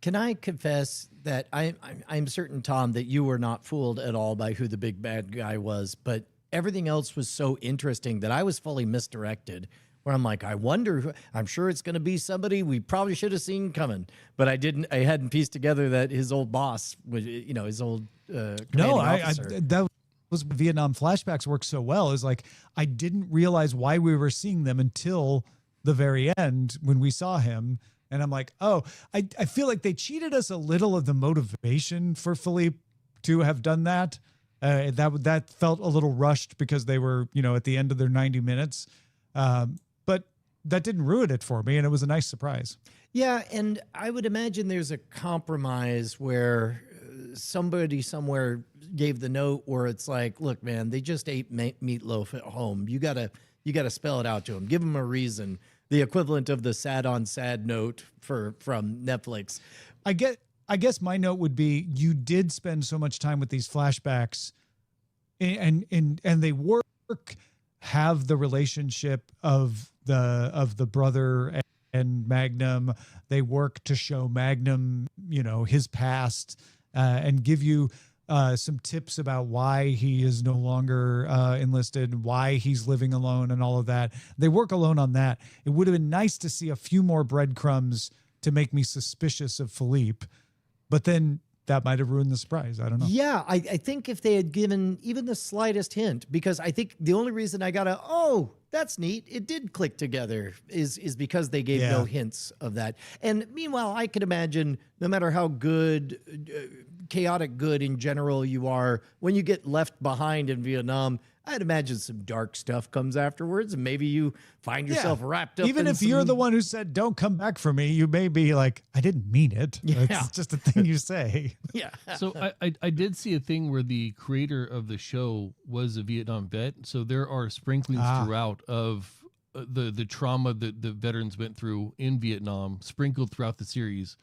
Can I confess that I'm certain, Tom, that you were not fooled at all by who the big bad guy was, but everything else was so interesting that I was fully misdirected. Where I'm like, I wonder, I'm sure it's going to be somebody we probably should have seen coming, but I hadn't pieced together that his old boss was, his old commanding officer. That was Vietnam flashbacks work so well, is like, I didn't realize why we were seeing them until the very end when we saw him. And I'm like, I feel like they cheated us a little of the motivation for Philippe to have done that. That felt a little rushed because they were, at the end of their 90 minutes. But that didn't ruin it for me, and it was a nice surprise. Yeah, and I would imagine there's a compromise where somebody somewhere gave the note where it's like, look, man, they just ate meatloaf at home. You gotta spell it out to them. Give them a reason. The equivalent of the sad on sad note from Netflix. I guess my note would be, you did spend so much time with these flashbacks, and they have the relationship of the brother and Magnum. They work to show Magnum, his past, and give you some tips about why he is no longer enlisted, why he's living alone, and all of that. They work alone on that. It would have been nice to see a few more breadcrumbs to make me suspicious of Philippe, but then that might have ruined the surprise. I don't know. Yeah, I think if they had given even the slightest hint, because I think the only reason I got that's neat, it did click together, is because they gave no hints of that. And meanwhile, I could imagine no matter how good, chaotic good in general you are, when you get left behind in Vietnam, I'd imagine some dark stuff comes afterwards, and maybe you find yourself wrapped up. Even if you're the one who said, "Don't come back for me," you may be like, "I didn't mean it." Yeah. It's just a thing you say. Yeah. So I did see a thing where the creator of the show was a Vietnam vet. So there are sprinklings throughout of the trauma that the veterans went through in Vietnam, sprinkled throughout the series.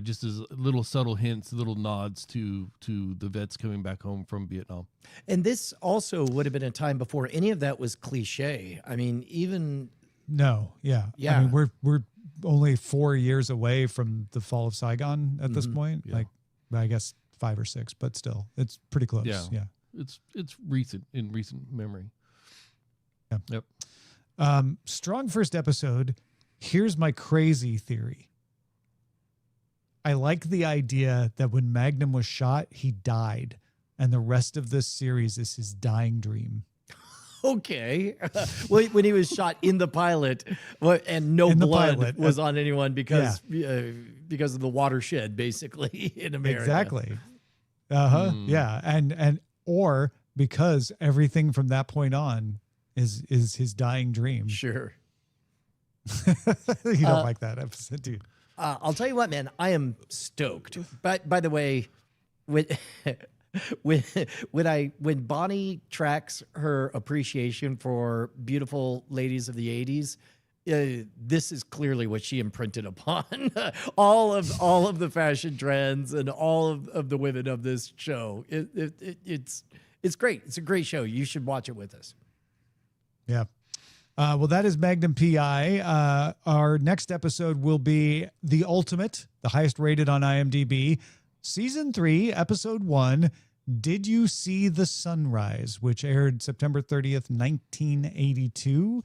Just as little subtle hints, little nods to the vets coming back home from Vietnam. And this also would have been a time before any of that was cliche. I mean, even yeah. I mean, we're only 4 years away from the fall of Saigon at this point. Yeah. Like, I guess 5 or 6, but still, it's pretty close. Yeah. It's recent memory. Yeah. Yep. Strong first episode. Here's my crazy theory. I like the idea that when Magnum was shot, he died, and the rest of this series is his dying dream. Okay. Well, when he was shot in the pilot, and no blood was on anyone because of the watershed, basically, in America. Exactly. Yeah. And or because everything from that point on is his dying dream. Sure. You don't like that episode, dude. I'll tell you what, man, I am stoked. But by the way, when Bonnie tracks her appreciation for beautiful ladies of the 80s, this is clearly what she imprinted upon. all of the fashion trends and all of the women of this show. It's great. It's a great show. You should watch it with us. Yeah. Well, that is Magnum PI. Our next episode will be The Ultimate, the highest rated on IMDb. Season 3, Episode 1, Did You See the Sunrise, which aired September 30th, 1982.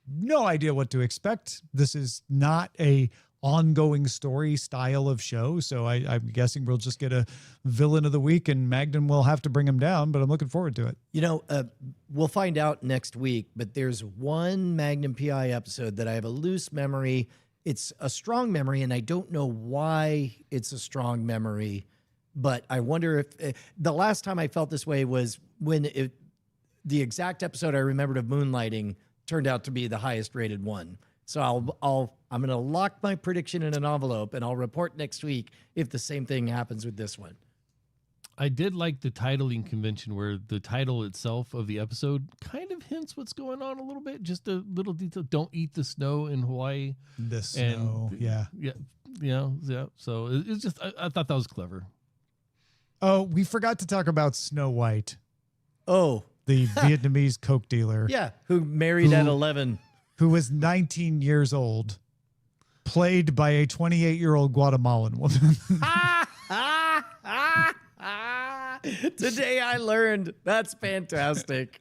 No idea what to expect. This is not a ongoing story style of show, so I'm guessing we'll just get a villain of the week, and Magnum will have to bring him down, but I'm looking forward to it. You know, we'll find out next week, but there's one Magnum PI episode that I have a loose memory. It's a strong memory, and I don't know why it's a strong memory, but I wonder if the last time I felt this way was when the exact episode I remembered of Moonlighting turned out to be the highest rated one. So I'm going to lock my prediction in an envelope, and I'll report next week if the same thing happens with this one. I did like the titling convention where the title itself of the episode kind of hints what's going on a little bit. Just a little detail. Don't eat the snow in Hawaii. The snow, yeah. Yeah. So it's just, I thought that was clever. Oh, we forgot to talk about Snow White. Oh. The Vietnamese coke dealer. Yeah, who married at 11. Who was 19 years old, played by a 28-year-old Guatemalan woman. Today I learned. That's fantastic.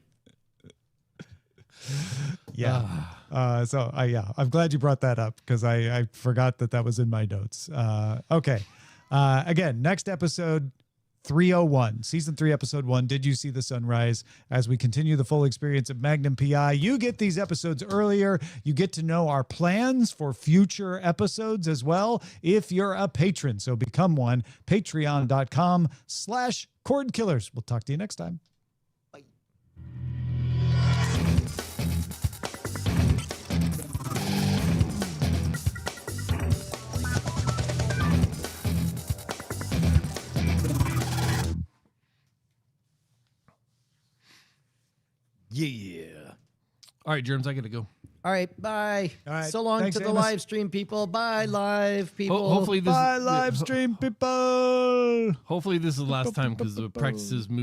Yeah. I'm glad you brought that up because I forgot that was in my notes. Okay. Again, next episode, 301, season 3, episode 1. Did you see the sunrise? As we continue the full experience of Magnum PI, you get these episodes earlier. You get to know our plans for future episodes as well if you're a patron. So become one. Patreon.com/Cordkillers. We'll talk to you next time. Bye. Yeah. All right, Germs, I got to go. All right, bye. All right, So long thanks, to the Amos. live stream people. Bye, live people. Hopefully this Bye, live stream people. Hopefully this is the last time because the practices move.